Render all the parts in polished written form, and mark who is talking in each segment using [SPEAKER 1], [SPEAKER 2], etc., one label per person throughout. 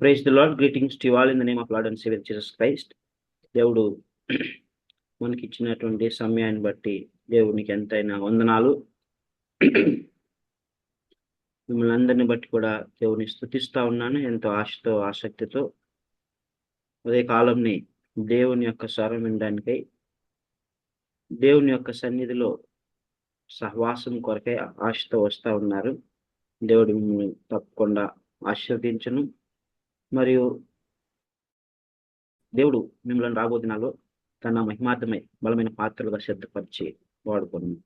[SPEAKER 1] Praise the Lord. Greetings to you all in the name of Lord and Savior Jesus Christ. దేవుడు మనకి ఇచ్చినటువంటి సమయాన్ని బట్టి దేవునికి ఎంతైనా వందనాలు. మిమ్మల్ని అందరిని బట్టి కూడా దేవుని స్తుతిస్తా ఉన్నాను ఎంతో ఆశతో ఆసక్తితో. అదే కాలంని దేవుని యొక్క స్వరం వినడానికై దేవుని యొక్క సన్నిధిలో సహవాసం కొరకై ఆశతో వస్తా ఉన్నారు. దేవుడు మిమ్మల్ని తప్పకుండా ఆశీర్వదించును. మరియు దేవుడు మిమ్మల్ని రాబో దినాల్లో తన మహిమార్థమై బలమైన పాత్రలుగా సిద్ధపరిచి వాడుకున్నాం.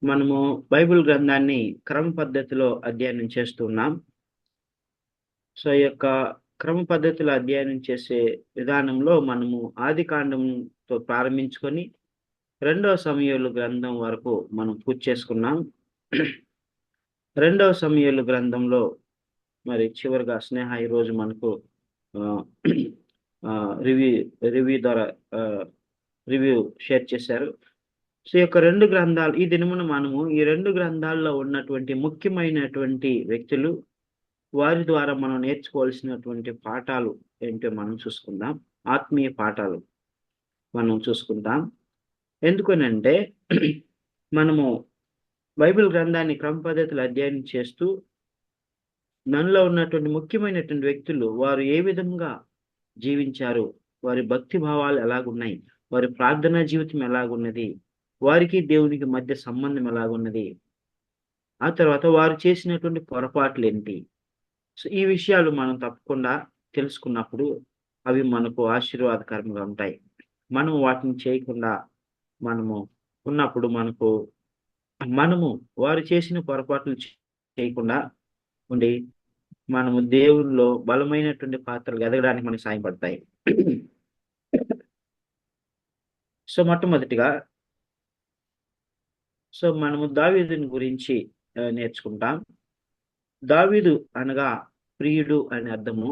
[SPEAKER 1] మనము బైబిల్ గ్రంథాన్ని క్రమ పద్ధతిలో అధ్యయనం చేస్తున్నాం. సో ఈ యొక్క క్రమ పద్ధతిలో అధ్యయనం చేసే విధానంలో మనము ఆది కాండంతో ప్రారంభించుకొని 2వ సమూయేలు గ్రంథం వరకు మనం పూర్తి చేసుకున్నాం. 2వ సమూయేలు గ్రంథంలో మరి చివరిగా స్నేహ ఈరోజు మనకు రివ్యూ షేర్ చేశారు. సో ఈ యొక్క 2 గ్రంథాలు ఈ దినమున మనము ఈ 2 గ్రంథాల్లో ఉన్నటువంటి ముఖ్యమైనటువంటి వ్యక్తులు, వారి ద్వారా మనం నేర్చుకోవాల్సినటువంటి పాఠాలు ఏంటో మనం చూసుకుందాం. ఆత్మీయ పాఠాలు మనం చూసుకుందాం. ఎందుకనంటే మనము బైబిల్ గ్రంథాన్ని క్రమ పద్ధతిలో అధ్యయనం చేస్తూ మనలో ఉన్నటువంటి ముఖ్యమైనటువంటి వ్యక్తులు వారు ఏ విధంగా జీవించారు, వారి భక్తి భావాలు ఎలాగున్నాయి, వారి ప్రార్థనా జీవితం ఎలాగున్నది, వారికి దేవునికి మధ్య సంబంధం ఎలాగున్నది, ఆ తర్వాత వారు చేసినటువంటి పొరపాట్లు ఏంటి. సో ఈ విషయాలు మనం తప్పకుండా తెలుసుకున్నప్పుడు అవి మనకు ఆశీర్వాదకరంగా ఉంటాయి. మనం వాటిని చేయకుండా మనము ఉన్నప్పుడు మనము వారు చేసిన పొరపాట్లు చేయకుండా ఉండి మనము దేవుల్లో బలమైనటువంటి పాత్రలు ఎదగడానికి మనకు సాయపడతాయి. సో మొట్టమొదటిగా మనము దావీదుని గురించి నేర్చుకుంటాం. దావీదు అనగా ప్రియుడు అని అర్థము,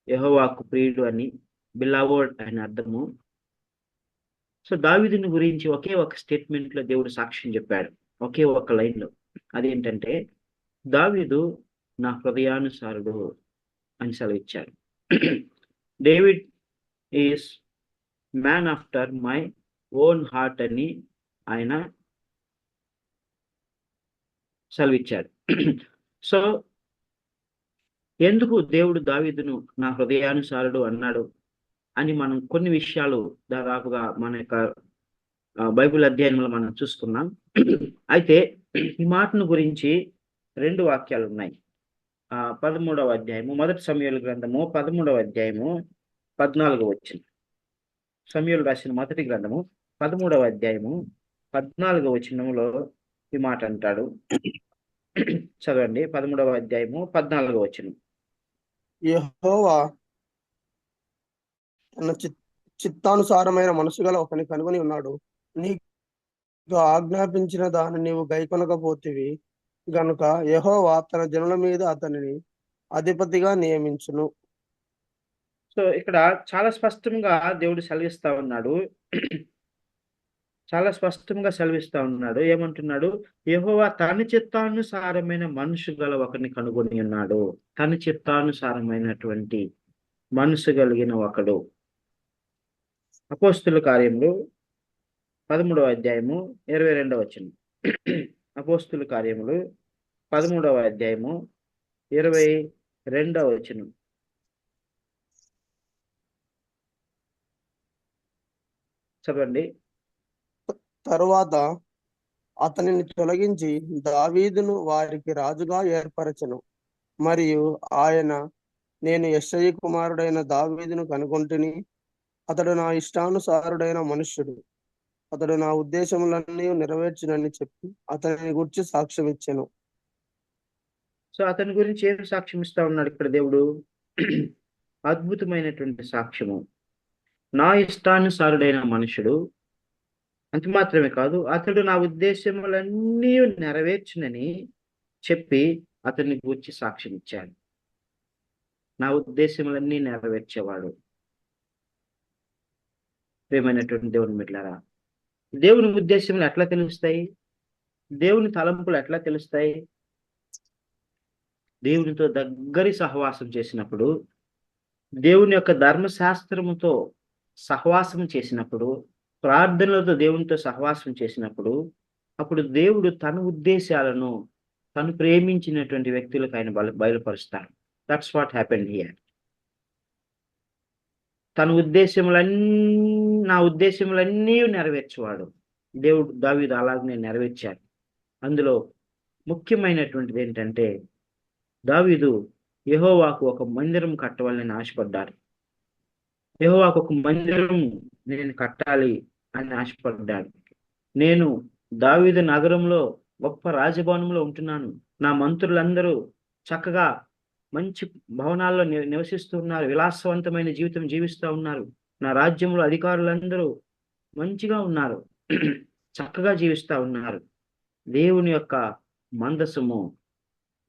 [SPEAKER 1] యెహోవాకు ప్రియుడు అని, బిలవోడ్ అని అర్థము. సో దావీదుని గురించి ఒకే ఒక స్టేట్మెంట్ లో దేవుడు సాక్ష్యం చెప్పాడు, ఒకే ఒక లైన్ లో. అదేంటంటే దావీదు నా హృదయానుసారుడు అని సెలవిచ్చాడు. David is man after my own heart అని ఆయన సెలవిచ్చాడు. సో ఎందుకు దేవుడు దావీదును నా హృదయానుసారుడు అన్నాడు అని మనం కొన్ని విషయాలు దాదాపుగా మన యొక్క బైబిల్ అధ్యయనంలో మనం చూసుకున్నాం. అయితే ఈ మాటను గురించి 2 వాక్యాలు ఉన్నాయి. 13వ అధ్యాయము, మొదటి సమూయేలు గ్రంథము 13వ అధ్యాయము 14వ వచనం. సమూయేలు రాసిన మొదటి గ్రంథము 13వ అధ్యాయము 14వ వచనంలో ఈ మాట అంటాడు. చదవండి. 13వ అధ్యాయము 14వ వచనం.
[SPEAKER 2] యెహోవా తన చిత్తానుసారమైన మనసు గల ఒకని కనుగొని ఉన్నాడు. నీకు ఆజ్ఞాపించిన దాన్ని నీవు గైకొనకపోతివి గనుక యెహోవా తన జనుల మీద అతనిని అధిపతిగా నియమించును.
[SPEAKER 1] సో ఇక్కడ చాలా స్పష్టంగా దేవుడు సెలవిస్తా ఉన్నాడు. ఏమంటున్నాడు? యెహోవా తన చిత్తానుసారమైన మనసు గల ఒకరిని కనుగొని ఉన్నాడు. తన చిత్తానుసారమైనటువంటి మనసు కలిగిన ఒకడు. అపోస్తుల కార్యములు 13వ అధ్యాయము 22వ వచనం. అపోస్తుల కార్యములు 13వ అధ్యాయము 22వ వచనం. చదవండి.
[SPEAKER 2] తరువాత అతనిని తొలగించి దావీదును వారికి రాజుగా ఏర్పరచెను. మరియు ఆయన, నేను యెష్షయి కుమారుడైన దావీదును కనుగొంటిని, అతడు నా ఇష్టానుసారుడైన మనుష్యుడు, అతడు నా ఉద్దేశములన్నీ నెరవేర్చునని చెప్పి అతనిని గురించి సాక్ష్యం ఇచ్చెను.
[SPEAKER 1] సో అతని గురించి ఏం సాక్ష్యం ఇస్తా ఉన్నాడు ఇక్కడ దేవుడు? అద్భుతమైనటువంటి సాక్ష్యము. నా ఇష్టానుసారుడైన మనుషుడు, అంత మాత్రమే కాదు, అతడు నా ఉద్దేశములన్నీ నెరవేర్చునని చెప్పి అతన్ని గురించి సాక్ష్యం ఇచ్చాడు. నా ఉద్దేశములన్నీ నెరవేర్చేవాడు. ప్రియమైనటువంటి దేవుని బిడ్డలారా, దేవుని ఉద్దేశములు ఎట్లా తెలుస్తాయి? దేవుని తలంపులు ఎట్లా తెలుస్తాయి? దేవునితో దగ్గరి సహవాసం చేసినప్పుడు, దేవుని యొక్క ధర్మశాస్త్రముతో సహవాసం చేసినప్పుడు, ప్రార్థనలతో దేవునితో సహవాసం చేసినప్పుడు, అప్పుడు దేవుడు తన ఉద్దేశాలను తను ప్రేమించినటువంటి వ్యక్తులకు ఆయన బయలుపరుస్తాడు. That's what happened here. తన నా ఉద్దేశములన్నీ నెరవేర్చువాడు. దావీదు అలాగనే నెరవేర్చాడు. అందులో ముఖ్యమైనటువంటిది ఏంటంటే, దావీదు యెహోవాకు ఒక మందిరం కట్టవాలని ఆశపడ్డాడు. యెహోవాకు ఒక మందిరం నేను కట్టాలి అని ఆశపడ్డాడు. నేను దావీదు నగరంలో గొప్ప రాజభవనంలో ఉంటున్నాను. నా మంత్రులందరూ చక్కగా మంచి భవనాల్లో నివసిస్తూ ఉన్నారు. విలాసవంతమైన జీవితం జీవిస్తూ ఉన్నారు. నా రాజ్యంలో అధికారులందరూ మంచిగా ఉన్నారు. చక్కగా జీవిస్తూ ఉన్నారు. దేవుని యొక్క మందసము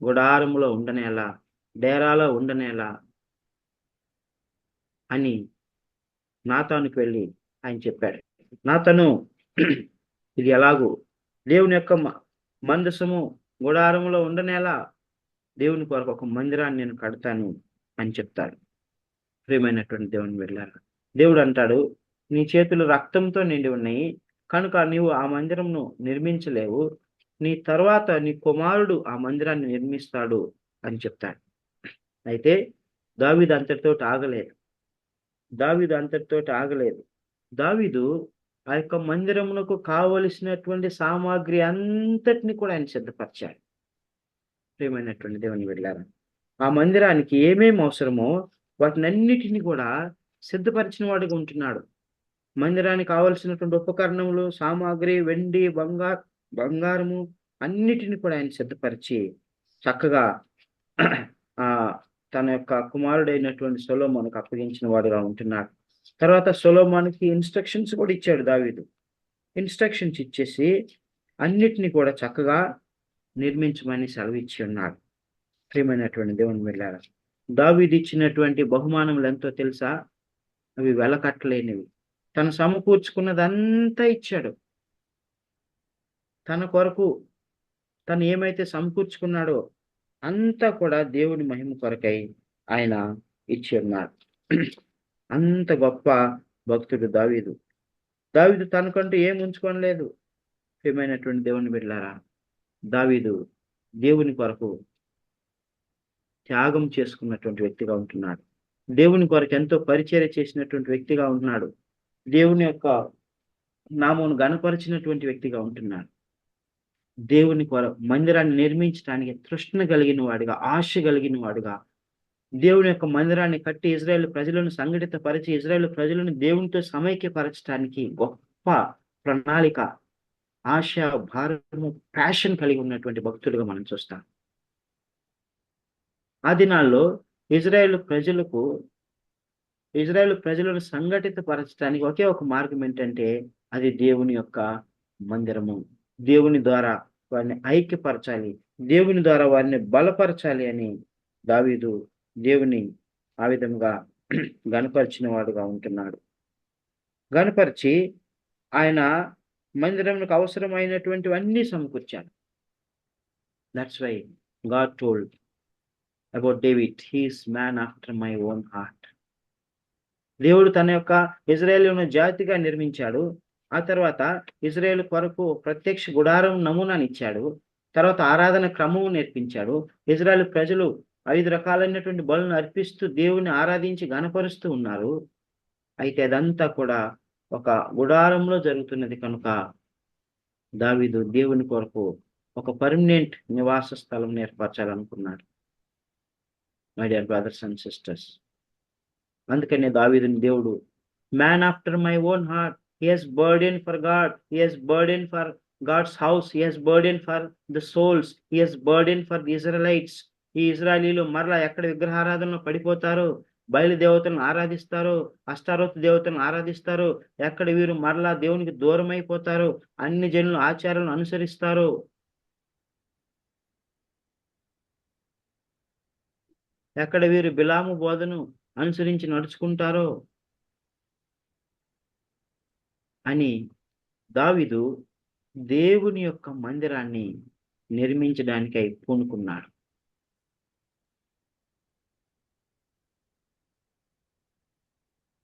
[SPEAKER 1] గుడారములో ఉండనేలా, డేరాలో ఉండనేలా అని నాతానుకు వెళ్ళి ఆయన చెప్పాడు. నాతాను, ఇది ఎలాగూ దేవుని యొక్క మందసము గుడారములో ఉండనేలా దేవుని కొరకు ఒక మందిరాన్ని నేను కడతాను అని చెప్తాడు. ప్రియమైనటువంటి దేవుని వెళ్ళారు. దేవుడు అంటాడు, నీ చేతులు రక్తంతో నిండి ఉన్నాయి కనుక నీవు ఆ మందిరంను నిర్మించలేవు. నీ తర్వాత నీ కుమారుడు ఆ మందిరాన్ని నిర్మిస్తాడు అని చెప్తాడు. అయితే దావీదు అంతటితో ఆగలేదు. దావీదు ఆ యొక్క మందిరమునకు కావలసినటువంటి సామాగ్రి అంతటిని కూడా ఆయన సిద్ధపరిచాడు. ప్రియమైనటువంటి దేవుని వెళ్ళారు. ఆ మందిరానికి ఏమేమి అవసరమో వాటినన్నిటిని కూడా సిద్ధపరిచిన వాడిగా ఉంటున్నాడు. మందిరానికి కావలసినటువంటి ఉపకరణములు, సామాగ్రి, వెండి, బంగారము అన్నిటిని కూడా ఆయన సిద్ధపరిచి చక్కగా ఆ తన యొక్క కుమారుడైనటువంటి సొలొమోనుకు అప్పగించిన వాడుగా ఉంటున్నాడు. తర్వాత సొలొమోనుకి ఇన్స్ట్రక్షన్స్ కూడా ఇచ్చాడు దావీదు. ఇన్స్ట్రక్షన్స్ ఇచ్చేసి అన్నిటిని కూడా చక్కగా నిర్మించమని సెలవిచ్చి ఉన్నాడు. ప్రియమైనటువంటి దేవుని వెళ్ళారు. దావీదు ఇచ్చినటువంటి బహుమానములు ఎంతో తెలుసా? అవి వెలకట్టలేనివి. తను సమకూర్చుకున్నదంతా ఇచ్చాడు. తన కొరకు తను ఏమైతే సమకూర్చుకున్నాడో అంతా కూడా దేవుని మహిమ కొరకై ఆయన ఇచ్చి ఉన్నాడు. అంత గొప్ప భక్తుడు దావీదు. దావీదు తనకంటూ ఏం ఉంచుకోనలేదు. ప్రియమైనటువంటి దేవుని బిడ్డలారా, దావీదు దేవుని కొరకు త్యాగం చేసుకున్నటువంటి వ్యక్తిగా ఉంటున్నాడు. దేవుని కొరకు ఎంతో పరిచర్య చేసినటువంటి వ్యక్తిగా ఉంటున్నాడు. దేవుని యొక్క నామమును గణపరిచినటువంటి వ్యక్తిగా ఉంటున్నాడు. దేవుని మందిరాన్ని నిర్మించడానికి తృష్ణ కలిగిన వాడిగా, ఆశ కలిగిన వాడుగా, దేవుని యొక్క మందిరాన్ని కట్టి ఇజ్రాయేల్ ప్రజలను సంఘటితపరిచి ఇజ్రాయేల్ ప్రజలను దేవునితో సమైక్యపరచడానికి గొప్ప ప్రణాళిక, ఆశ, భారము, ప్యాషన్ కలిగి ఉన్నటువంటి భక్తుడిగా మనం చూస్తాం. ఆ దినాల్లో ఇజ్రాయేల్ ప్రజలను సంఘటితపరచడానికి ఒకే ఒక మార్గం ఏంటంటే అది దేవుని యొక్క మందిరము. దేవుని ద్వారా వారిని ఐక్యపరచాలి, దేవుని ద్వారా వారిని బలపరచాలి అని దావీదు దేవుని ఆ విధంగా గణపరిచిన వాడుగా ఉంటున్నాడు. గణపరిచి ఆయన మందిరంకు అవసరమైనటువంటివన్నీ సమకూర్చాడు. That's why God told about David, he is man after my own heart. దేవుడు తన యొక్క ఇజ్రాయేలును జాతిగా నిర్మించాడు. ఆ తర్వాత ఇజ్రాయేల్ కొరకు ప్రత్యక్ష గుడారం నమూనాని ఇచ్చాడు. తర్వాత ఆరాధన క్రమము నేర్పించాడు. ఇజ్రాయేల్ ప్రజలు 5 రకాలైనటువంటి బలులను అర్పిస్తూ దేవుని ఆరాధించి గణపరుస్తూ ఉన్నారు. అయితే అదంతా కూడా ఒక గుడారంలో జరుగుతున్నది కనుక దావీదు దేవుని కొరకు ఒక పర్మనెంట్ నివాస స్థలం ఏర్పరచాలనుకున్నాడు. My dear brothers and sisters, అందుకనే దావీదుని దేవుడు man after my own heart, he has burden for God, he has burden for God's house, he has burden for the souls, he has burden for the Israelites. ఈ ఇజ్రాయలీలు మరలా ఎక్కడ విగ్రహారాధనలో పడిపోతారో, బయలు దేవతలను ఆరాధిస్తారు, అష్టారోత్ దేవతలను ఆరాధిస్తారు, ఎక్కడ వీరు మరలా దేవునికి దూరం అయిపోతారు, అన్ని జనుల ఆచారాలను అనుసరిస్తారు, ఎక్కడ వీరు బిలాము బోధను అనుసరించి నడుచుకుంటారో అని దావీదు దేవుని యొక్క మందిరాన్ని నిర్మించడానికై పూనుకున్నాడు.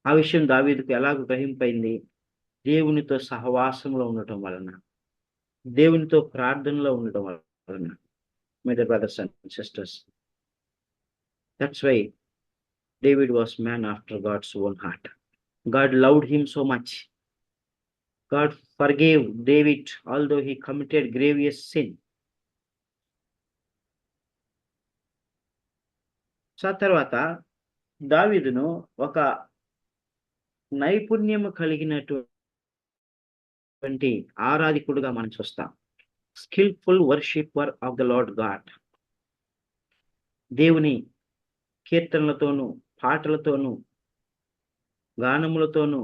[SPEAKER 1] ఆ విషయం దావీదుకు ఎలాగ గ్రహింపైంది? దేవునితో సహవాసంలో ఉండటం వలన, దేవునితో ప్రార్థనలో ఉండటం వలన. My dear brothers and sisters, that's why David was man after God's own heart. God loved him so much. God forgave David although he committed grievous sin. So తర్వాత దావీదును ఒక నైపుణ్యము కలిగినటువంటి ఆరాధికుడుగా మనం చూస్తాం. Skilful worshipper of the Lord God. దేవుని కీర్తనలతోనూ, పాటలతోనూ, గానములతోనూ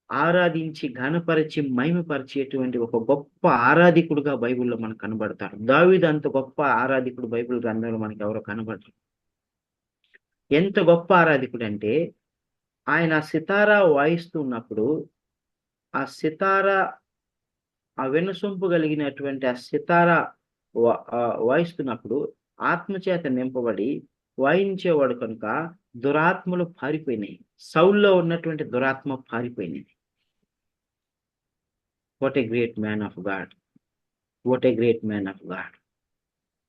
[SPEAKER 1] ఆరాధించి, ఘనపరిచి, మహిమపరిచేటువంటి ఒక గొప్ప ఆరాధికుడుగా బైబిల్లో మనకు కనబడతాడు. దావీదు అంత గొప్ప ఆరాధికుడు బైబిల్ గ్రంథంలో మనకి ఎవరో కనబడరు. ఎంత గొప్ప ఆరాధికుడు అంటే, ఆయన సితారా వాయిస్తూ ఉన్నప్పుడు, ఆ సితారా, ఆ వెనుసొంపు కలిగినటువంటి ఆ సితారా వాయిస్తున్నప్పుడు ఆత్మచేత నింపబడి వాయించేవాడు కనుక దురాత్మలు పారిపోయినాయి. సౌల్లో ఉన్నటువంటి దురాత్మ పారిపోయినాయి. What a great man of God, what a great man of God.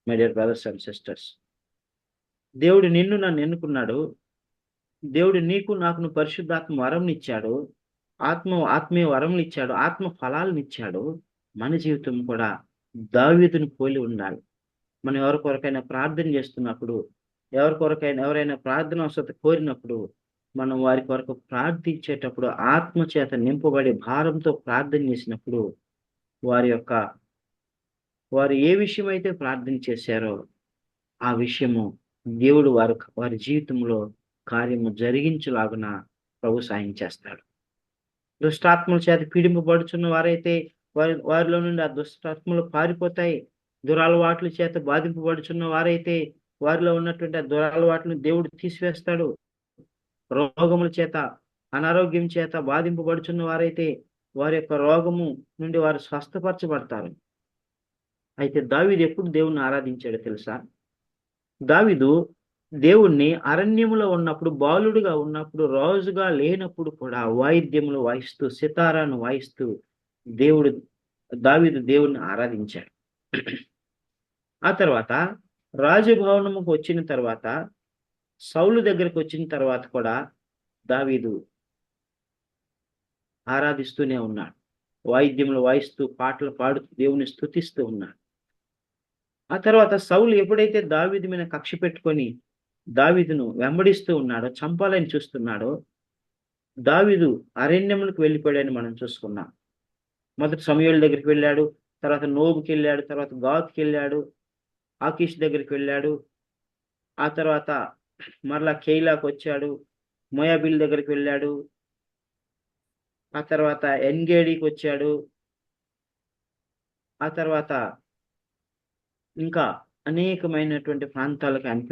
[SPEAKER 1] My dear brothers and sisters, దేవుడు నిన్ను నన్ను ఎన్నుకున్నాడు. దేవుడు నీకు నాకును పరిశుద్ధాత్మ వరంనిచ్చాడు, ఆత్మీయ వరములు ఇచ్చాడు, ఆత్మ ఫలాలను ఇచ్చాడు. మన జీవితం కూడా దావీదును పోలి ఉండాలి. మనం ఎవరి కొరకైనా ప్రార్థన చేస్తున్నప్పుడు, ఎవరైనా ప్రార్థన అవసరం కోరినప్పుడు, మనం వారి కొరకు ప్రార్థించేటప్పుడు ఆత్మ చేత నింపబడి భారంతో ప్రార్థన చేసినప్పుడు వారు ఏ విషయమైతే ప్రార్థన చేశారో ఆ విషయము దేవుడు వారి జీవితంలో కార్యము జరిగించులాగున ప్రభు సాయం చేస్తాడు. దుష్టాత్మల చేత పీడింపబడుచున్న వారైతే వారిలో నుండి ఆ దుష్టాత్మలు పారిపోతాయి. దురలవాట్ల చేత బాధింపబడుచున్న వారైతే వారిలో ఉన్నటువంటి ఆ దురలవాట్లను దేవుడు తీసివేస్తాడు. రోగముల చేత, అనారోగ్యం చేత బాధింపబడుచున్న వారైతే వారి యొక్క రోగము నుండి వారు స్వస్థపరచబడతారు. అయితే దావీదు ఎప్పుడు దేవుణ్ణి ఆరాధించాడో తెలుసా? దావీదు దేవుణ్ణి అరణ్యములో ఉన్నప్పుడు, బాలుడుగా ఉన్నప్పుడు, రాజుగా లేనప్పుడు కూడా వాయిద్యములు వాయిస్తూ, సితారాను వాయిస్తూ దావీదు దేవుణ్ణి ఆరాధించాడు. ఆ తర్వాత రాజభవనముకు వచ్చిన తర్వాత, సౌలు దగ్గరకు వచ్చిన తర్వాత కూడా దావీదు ఆరాధిస్తూనే ఉన్నాడు. వాయిద్యములు వాయిస్తూ, పాటలు పాడుతూ దేవుని స్తుతిస్తూ ఉన్నాడు. ఆ తర్వాత సౌలు ఎప్పుడైతే దావీదు మీద కక్ష పెట్టుకొని దావీదును వెంబడిస్తూ ఉన్నాడో, చంపాలని చూస్తున్నాడో, దావీదు అరణ్యములకు వెళ్ళిపోయాడని మనం చూసుకున్నాం. మొదటి సమూయేలు దగ్గరికి వెళ్ళాడు, తర్వాత నోబుకి వెళ్ళాడు, తర్వాత గాతుకి వెళ్ళాడు, ఆకీష్ దగ్గరికి వెళ్ళాడు, ఆ తర్వాత మరలా కేయిలాకు వచ్చాడు, మోయాబీల దగ్గరికి వెళ్ళాడు, ఆ తర్వాత ఎన్గేడికి వచ్చాడు, ఆ తర్వాత ఇంకా అనేకమైనటువంటి ప్రాంతాలకు ఆయన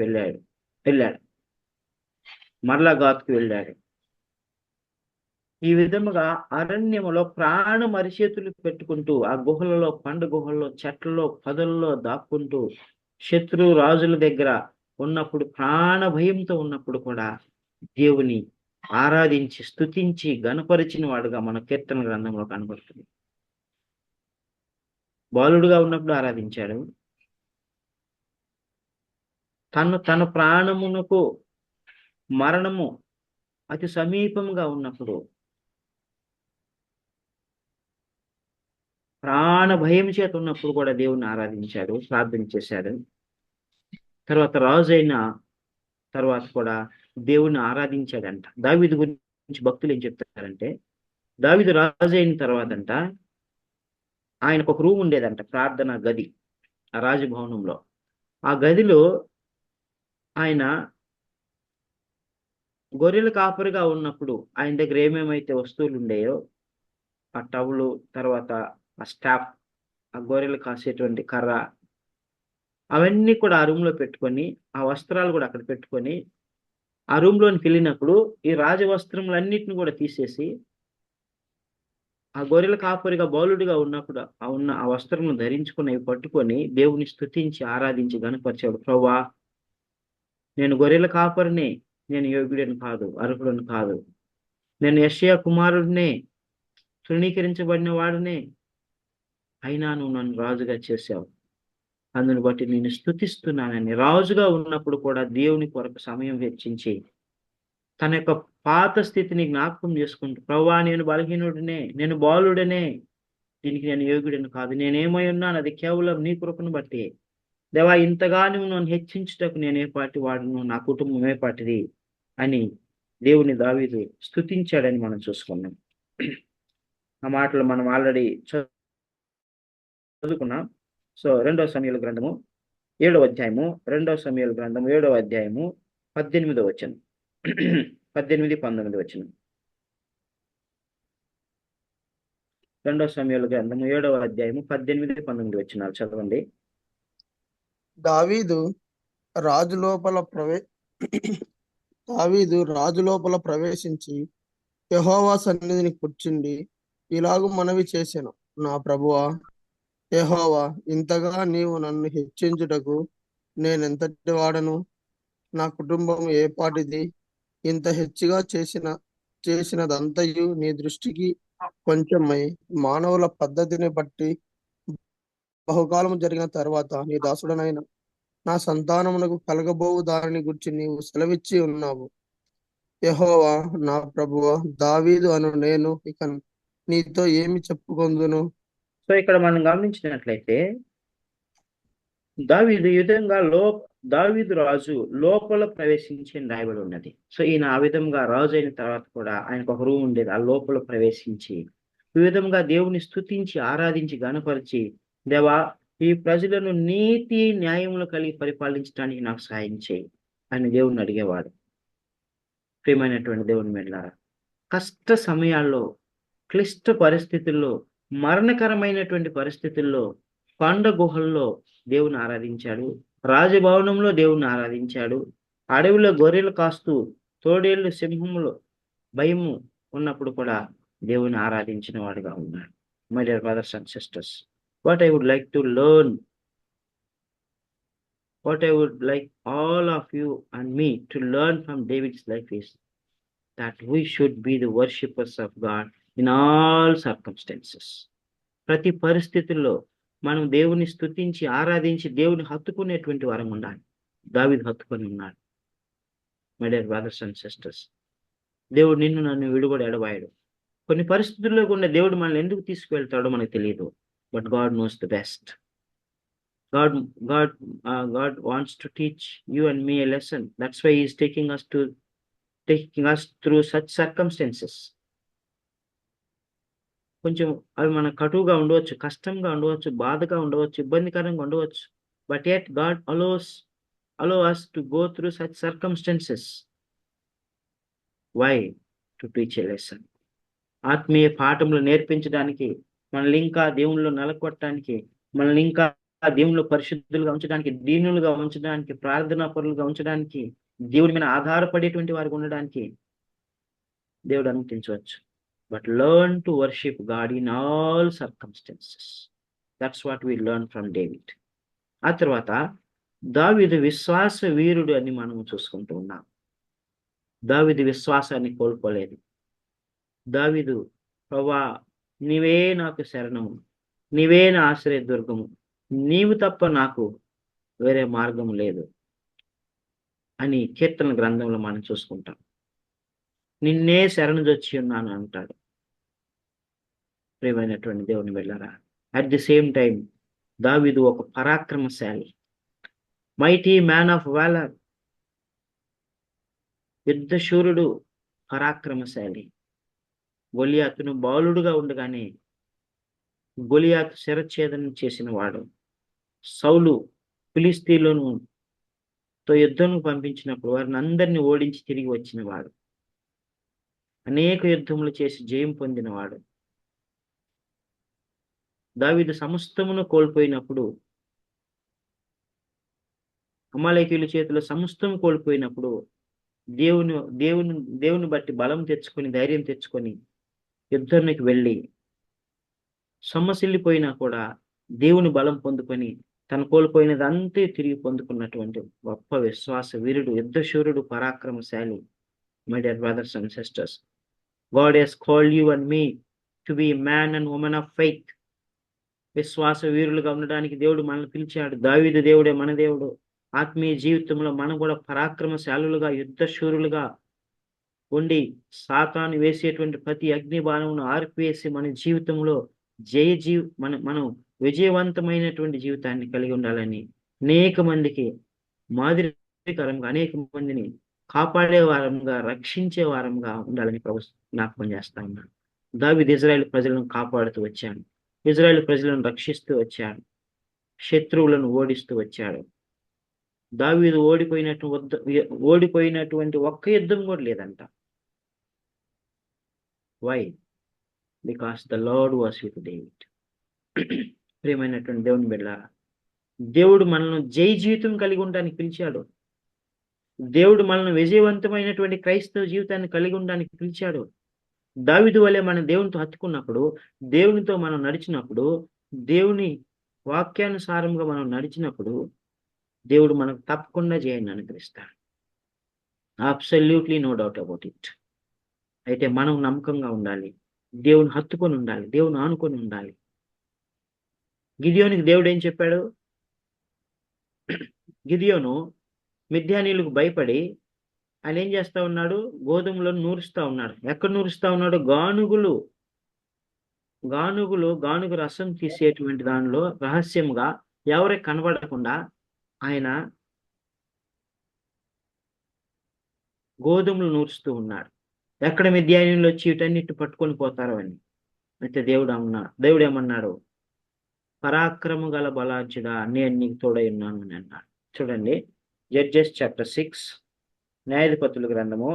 [SPEAKER 1] వెళ్ళాడు. మరలా గాతుకు వెళ్ళాడు. ఈ విధముగా అరణ్యములో ప్రాణం అరిచేతులు పెట్టుకుంటూ, ఆ గుహలలో, పండు గుహల్లో, చెట్లలో, పొదల్లో దాక్కుంటూ, శత్రు రాజుల దగ్గర ఉన్నప్పుడు, ప్రాణ భయంతో ఉన్నప్పుడు కూడా దేవుని ఆరాధించి, స్తుతించి, గణపరిచిన వాడుగా మన కీర్తన గ్రంథంలో కనబడుతుంది. బాలుడుగా ఉన్నప్పుడు ఆరాధించాడు. తన ప్రాణమునకు మరణము అతి సమీపంగా ఉన్నప్పుడు, ప్రాణ భయం చేత ఉన్నప్పుడు కూడా దేవుని ఆరాధించాడు, ప్రార్థన చేశాడు. తర్వాత రాజు అయిన తర్వాత కూడా దేవుని ఆరాధించాడంట. దావీదు గురించి భక్తులు ఏం చెప్తారంటే, దావీదు రాజు అయిన తర్వాత అంట, ఆయనకు ఒక రూమ్ ఉండేదంట, ప్రార్థన గది, ఆ రాజభవనంలో. ఆ గదిలో ఆయన గొర్రెల కాపరిగా ఉన్నప్పుడు ఆయన దగ్గర ఏమేమైతే వస్తువులు ఉండేయో, ఆ టవలు, తర్వాత ఆ స్టాఫ్, ఆ గొర్రెలు కాసేటువంటి కర్ర, అవన్నీ కూడా ఆ రూమ్ లో పెట్టుకొని, ఆ వస్త్రాలు కూడా అక్కడ పెట్టుకొని, ఆ రూమ్ లోనికి వెళ్ళినప్పుడు ఈ రాజవస్త్రములన్నిటిని కూడా తీసేసి ఆ గొర్రెల కాపరిగా బాలుడిగా ఉన్నప్పుడు ఆ వస్త్రమును ధరించుకుని అవి పట్టుకొని దేవుని స్తుతించి ఆరాధించి గణపరిచాడు. ప్రభువా, నేను గొర్రెల కాపరినే, నేను యోగ్యుడని కాదు, అర్హుడని కాదు, నేను యెషయా కుమారుడినే, తృణీకరించబడిన వాడినే, అయినా నువ్వు నన్ను రాజుగా చేశావు. అందుని బట్టి నేను స్తుతిస్తున్నానని రాజుగా ఉన్నప్పుడు కూడా దేవుని కొరకు సమయం వెచ్చించి తన యొక్క పాత స్థితిని జ్ఞాపకం చేసుకుంటూ, ప్రభువా, నేను బలహీనుడినే, నేను బాలుడనే, దీనికి నేను యోగ్యుడని కాదు, నేనేమై ఉన్నాను అది కేవలం నీ కృపను బట్టి. దేవా, ఇంతగా నువ్వు నన్ను హెచ్చించుటకు నేను ఏ పాటి వాడును, నా కుటుంబం ఏ పాటిది అని దేవుని దావీదు స్తుతించాడని మనం చూసుకున్నాం. ఆ మాటలు మనం ఆల్రెడీ చదువుకున్నాం. సో 2వ సమూయేలు గ్రంథము 7వ అధ్యాయము, 2వ సమూయేలు గ్రంథము 7వ అధ్యాయము 18వ వచనం. 18, 19 వచనం. 2వ సమూయేలు గ్రంథము 7వ అధ్యాయము 18, 19 వచనాలు చదవండి.
[SPEAKER 2] దావీదు రాజు లోపల ప్రవే దావీదు రాజు లోపల ప్రవేశించి యెహోవా సన్నిధిని కూర్చుండి ఇలాగు మనవి చేసెను, నా ప్రభువా యెహోవా, ఇంతగా నీవు నన్ను హెచ్చించుటకు నేనెంతటి వాడను, నా కుటుంబం ఏ పాటిది, ఇంత హెచ్చుగా చేసినదంతయు నీ దృష్టికి కొంచెమై మానవుల పద్ధతిని బట్టి బహుకాలము జరిగిన తర్వాత నీ దాసుడనైన నా సంతానమునకు కలగబోవు దానిని గురించి నీవు సెలవిచ్చి ఉన్నావు. యెహోవా నా ప్రభువా, దావీదు అను నేను ఇక నీతో ఏమి చెప్పుకొందును?
[SPEAKER 1] సో ఇక్కడ మనం గమనించినట్లయితే దావీదు రాజు లోపల ప్రవేశించి అని రాయబడి ఉన్నది. సో ఈయన ఆ విధంగా రాజు అయిన తర్వాత కూడా ఆయనకు ఒక రూమ్ ఉండేది. ఆ లోపల ప్రవేశించి ఈ విధంగా దేవుని స్తుతించి ఆరాధించి గణపరిచి, దేవా, ఈ ప్రజలను నీతి న్యాయములు కలిగి పరిపాలించడానికి నాకు సహాయం చేయి అని దేవుణ్ణి అడిగేవాడు. ప్రియమైనటువంటి దేవుని బిడ్డలారా, కష్ట సమయాల్లో, క్లిష్ట పరిస్థితుల్లో, మరణకరమైనటువంటి పరిస్థితుల్లో, కొండ గుహల్లో దేవుని ఆరాధించాడు. రాజభవనంలో దేవుని ఆరాధించాడు. అడవిలో గొర్రెలు కాస్తూ తోడేళ్లు సింహములు భయము ఉన్నప్పుడు కూడా దేవుని ఆరాధించిన వాడుగా ఉన్నాడు. My dear brothers and sisters, what I would like to learn, what I would like all of you and me to learn from David's life is that we should be the worshippers of God in all circumstances. ప్రతి పరిస్థితుల్లో మనం దేవుని స్తుతించి ఆరాధించి దేవుని హత్తుకునేటువంటి వారం ఉండాలి. దావీదు హత్తుకొని ఉన్నాడు. My dear brothers and sisters, దేవుడు నిన్ను నన్ను విడుబడి ఎడబాయడు. కొన్ని పరిస్థితుల్లో కూడా దేవుడు మనల్ని ఎందుకు తీసుకువెళ్తాడో మనకు తెలియదు. But God knows the best. God wants to teach you and me a lesson. That's why he is taking us through such circumstances. కొంచెం అవి మన కటువుగా ఉండవచ్చు, కష్టంగా ఉండవచ్చు, బాధగా ఉండవచ్చు, ఇబ్బందికరంగా ఉండవచ్చు. But yet God allow us to go through such circumstances. Why? To teach a lesson. ఆత్మీయ పాఠములు నేర్పించడానికి, మనల్ని ఇంకా దేవునిలో నెలకొట్టడానికి, మనల్ని ఇంకా దేవునిలో పరిశుద్ధులుగా ఉంచడానికి, దీనులుగా ఉంచడానికి, ప్రార్థనా పరులుగా ఉంచడానికి, దేవుడి మీద ఆధారపడేటువంటి వారికి ఉండడానికి దేవుడు అనుమతించవచ్చు. But learn to worship God in all circumstances. That's what we learn from David. ఆ తర్వాత దావీదు విశ్వాస వీరుడు అని మనము చూసుకుంటూ ఉన్నాం. దావీదు విశ్వాసాన్ని కోల్పోలేదు. దావీదు, ప్రభువా, నీవే నాకు శరణము, నీవే నా ఆశ్రయ దుర్గము, నీవు తప్ప నాకు వేరే మార్గం లేదు అని కీర్తన గ్రంథంలో మనం చూసుకుంటాం. నిన్నే శరణుజొచ్చి ఉన్నాను అంటాడు. ప్రియమైనటువంటి దేవుని బిడ్డలారా, అట్ ది సేమ్ టైం దావీదు ఒక పరాక్రమశాలి, మైటీ మ్యాన్ ఆఫ్ వాలర్, యుద్ధశూరుడు, పరాక్రమశాలి. గొలియాతును బాలుడుగా ఉండగానే గొలియాతు శిరఛేదనం చేసిన వాడు. సౌలు ఫిలిస్తీన్లను యుద్ధం పంపించినప్పుడు వారిని అందరినీ ఓడించి తిరిగి వచ్చిన వాడు. అనేక యుద్ధములు చేసి జయం పొందినవాడు. దావీదు సమస్తమును కోల్పోయినప్పుడు, అమాలేకీయుల చేతిలో సమస్తం కోల్పోయినప్పుడు దేవుని బట్టి బలం తెచ్చుకొని, ధైర్యం తెచ్చుకొని యుద్ధానికి వెళ్ళి సొమ్మసిల్లిపోయినా కూడా దేవుని బలం పొందుకొని తను కోల్పోయినదంతే తిరిగి పొందుకున్నటువంటి గొప్ప విశ్వాస వీరుడు, యుద్ధశూరుడు, పరాక్రమశాలి. My dear brothers and sisters, God has called you and me to be man and women of faith. విశ్వాస వీరులుగా ఉండడానికి దేవుడు మనల్ని పిలిచాడు. దావీదు దేవుడే మన దేవుడు. ఆత్మీయ జీవితంలో మనం కూడా పరాక్రమశాలులుగా, యుద్ధశూరులుగా ఉండి సాతాను వేసేటువంటి ప్రతి అగ్ని బాణమును ఆర్పివేసి మన జీవితంలో మనం విజయవంతమైనటువంటి జీవితాన్ని కలిగి ఉండాలని, అనేక మందికి మాదిరికరంగా, అనేక మందిని కాపాడే వారంగా, రక్షించే వారంగా ఉండాలని ప్రభు జ్ఞాపకం చేస్తా ఉన్నాడు. దావీదు ఇజ్రాయేల్ ప్రజలను కాపాడుతూ వచ్చాడు. ఇజ్రాయేల్ ప్రజలను రక్షిస్తూ వచ్చాడు. శత్రువులను ఓడిస్తూ వచ్చాడు. దావీదు ఓడిపోయినటువంటి ఒక్క యుద్ధం కూడా లేదంట. Why? Because the Lord was with David. ప్రియమైనటువంటి దేవుని బిడ్డలారా, దేవుడు మనల్ని జై జీవితం కలిగి ఉండడానికి పిలిచాడు. దేవుడు మనల్ని విజయవంతమైనటువంటి క్రైస్తవ జీవితాన్ని కలిగి ఉండడానికి పిలిచాడు. దావీదు వలె మన దేవునితో హత్తుకున్నప్పుడు, దేవునితో మనం నడిచినప్పుడు, దేవుని వాక్యానుసారంగా మనం నడిచినప్పుడు దేవుడు మనకు తప్పకుండా జయాన్ని అనుగ్రహిస్తాడు. Absolutely no doubt about it. అయితే మనం నమ్మకంగా ఉండాలి, దేవుని హత్తుకొని ఉండాలి, దేవుని ఆనుకొని ఉండాలి. గిదియోనికి దేవుడు ఏం చెప్పాడు? గిదియోను మిద్యానీయులకు భయపడి ఆయన ఏం చేస్తా ఉన్నాడు? గోధుమలను నూరుస్తా ఉన్నాడు. ఎక్కడ నూరుస్తా ఉన్నాడు? గానుగు రసం తీసేటువంటి దానిలో రహస్యంగా ఎవరికి కనబడకుండా ఆయన గోధుమలు నూరుస్తూ ఉన్నాడు. ఎక్కడ మిద్యానీయులు వచ్చి వీటన్నిటి పట్టుకొని పోతారో అని. అయితే దేవుడు ఏమన్నాడు? పరాక్రమ గల బలార్జుడా, నేను నీకు తోడై ఉన్నాను అని అన్నాడు. చూడండి, జడ్జెస్ చాప్టర్ 6, న్యాయాధిపతుల గ్రంథము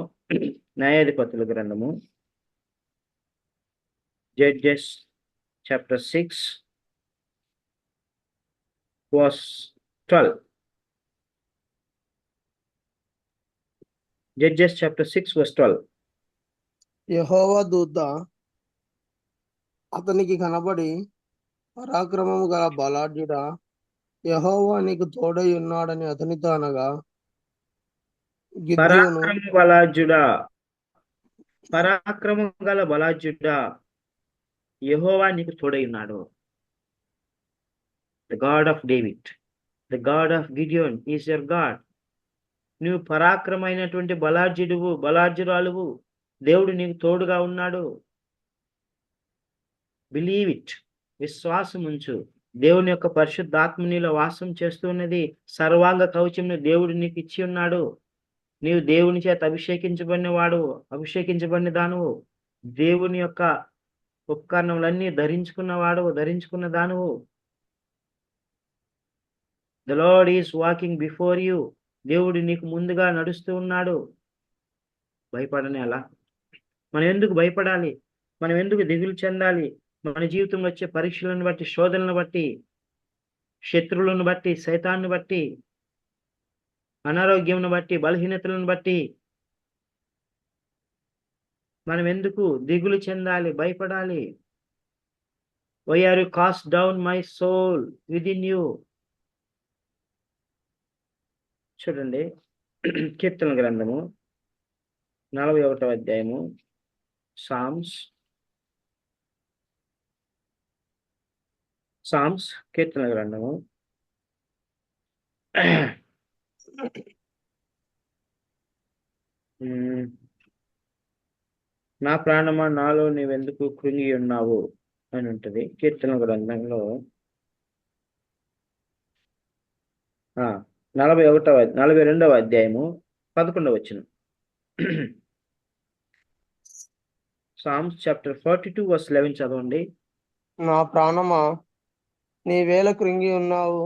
[SPEAKER 1] judges chapter 6 verse 12. Judges chapter 6 verse 12.
[SPEAKER 2] యెహోవా దూత అతనికి కనబడి, పరాక్రమము గల బలాఢ్యుడా, యెహోవా నీకు తోడై ఉన్నాడని అతనితో అనగా, గిద్యోను
[SPEAKER 1] పరాక్రమం గల బలాజ్యుడా, యెహోవా నీకు తోడై ఉన్నాడు. The God of David, the God of Gideon is your God. నువ్వు పరాక్రమైనటువంటి బలార్జురాలువు. దేవుడు నీకు తోడుగా ఉన్నాడు. Believe it. విశ్వాసం ఉంచు. దేవుని యొక్క పరిశుద్ధాత్మ నీలో వాసం చేస్తున్నది. సర్వాంగ కవచంను దేవుడు నీకు ఇచ్చి ఉన్నాడు. నీవు దేవుని చేత అభిషేకించబడిన దానువు. దేవుని యొక్క ఉపకరణములన్నీ ధరించుకున్న దానువు. The Lord is walking before you. దేవుడు నీకు ముందుగా నడుస్తూ ఉన్నాడు. భయపడని అలా. మనం ఎందుకు భయపడాలి? మనం ఎందుకు దిగులు చెందాలి? మన జీవితంలో వచ్చే పరీక్షలను బట్టి, శోధనలను బట్టి, శత్రువులను బట్టి, సైతాన్ని బట్టి, అనారోగ్యంను బట్టి, బలహీనతలను బట్టి మనం ఎందుకు దిగులు చెందాలి, భయపడాలి? Why are you cast down my soul within you? చూడండి, కీర్తన గ్రంథము 41వ అధ్యాయము, సామ్స్ కీర్తన గ్రంథము నా ప్రాణమా నాలో నీవెందుకు కృంగి ఉన్నావు అని ఉంటది కీర్తన గ్రంథంలో. 42వ అధ్యాయము 11వ వచనం. సామ్స్ చాప్టర్ 42 verse 11 చదవండి.
[SPEAKER 2] నా ప్రాణమా నీవేళ కృంగి ఉన్నావు,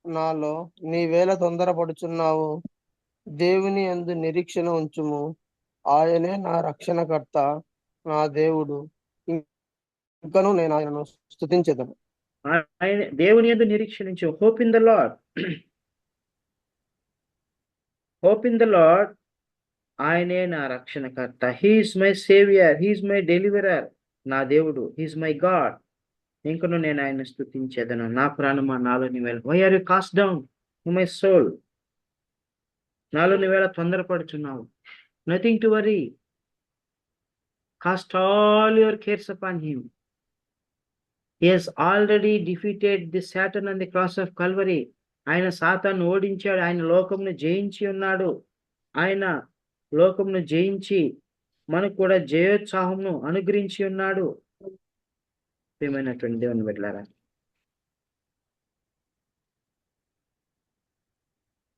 [SPEAKER 2] నాలో నీవేళ తొందరపడుచున్నావు. దేవుని యందు నిరీక్షణ ఉంచుము, ఆయనే నా రక్షణకర్త, నా దేవుడు, ఇంకను నేను ఆయనను స్తుతించెదను.
[SPEAKER 1] ఆయన దేవుని యందు నిరీక్షించు. Hope in the Lord. Hope in the Lord. ఆయనే నా రక్షణకర్త. He is my saviour, he is my deliverer. నా దేవుడు, హీఈస్ మై గాడ్. ఇంకను నేను ఆయన స్తుతించేదను. నా ప్రాణమా నాలో నీవేళ why are you cast down my soul, నాలో నీవేళ తొందరపడుచున్నావు. Nothing to worry, cast all your cares upon him. He has already defeated the Satan on the cross of Calvary. ఆయన సాతాను ఓడించాడు. ఆయన లోకంను జయించి ఉన్నాడు. ఆయన లోకంను జయించి మనకు కూడా జయోత్సాహంను అనుగ్రహించి ఉన్నాడు. ప్రియమైనటువంటి దేవుని బిడ్డలారా,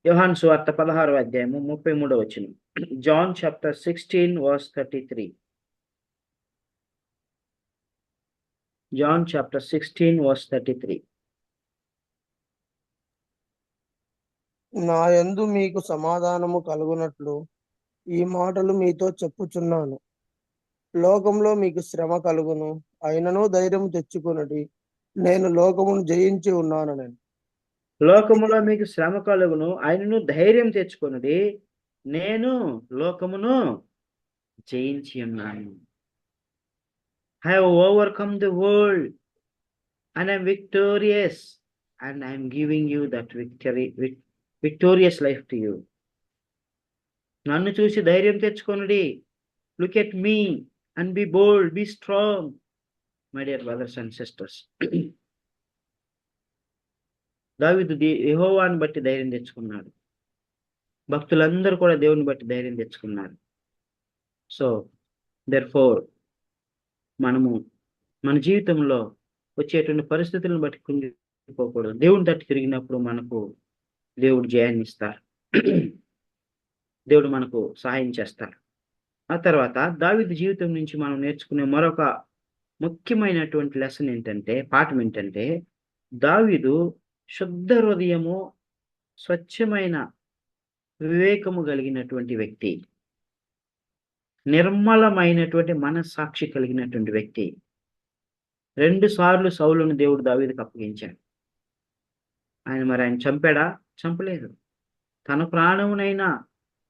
[SPEAKER 1] యోహాను సువార్త 16వ అధ్యాయము 33వ వచనం. John chapter 16 verse 33. John chapter 16 verse 33.
[SPEAKER 2] నా యందు మీకు సమాధానము కలుగునట్లు ఈ మాటలు మీతో చెప్పుచున్నాను. లోకంలో మీకు శ్రమ కలుగును, అయినను ధైర్యం తెచ్చుకొనుడి, నేను లోకమును జయించి ఉన్నానని.
[SPEAKER 1] లోకములో మీకు శ్రమ కలుగును, ఆయనను ధైర్యం తెచ్చుకొనుడి, నేను లోకమును జయించి ఉన్నాను. I have overcome the world and I am victorious, and I am giving you that victorious life to you. నన్ను చూసి ధైర్యం తెచ్చుకొనుడి. Look at me and be bold, be strong, my dear brothers and sisters. దావీదు యెహోవాను బట్టి ధైర్యం తెచ్చుకున్నాడు. భక్తులందరూ కూడా దేవుని బట్టి ధైర్యం తెచ్చుకున్నారు. సో therefore మనము మన జీవితంలో వచ్చేటువంటి పరిస్థితులను బట్టి కుంగిపోకూడదు. దేవుని తట్టు తిరిగినప్పుడు మనకు దేవుడు జయాన్ని ఇస్తారు. దేవుడు మనకు సహాయం చేస్తారు. ఆ తర్వాత దావీదు జీవితం నుంచి మనం నేర్చుకునే మరొక ముఖ్యమైనటువంటి లెసన్ ఏంటంటే, పాఠం ఏంటంటే, దావీదు శుద్ధ హృదయము, స్వచ్ఛమైన వివేకము కలిగినటువంటి వ్యక్తి, నిర్మలమైనటువంటి మనస్సాక్షి కలిగినటువంటి వ్యక్తి. 2 సార్లు సౌలును దేవుడు దావీదుకు అప్పగించాడు. ఆయన చంపాడా? చంపలేదు. తన ప్రాణమునైనా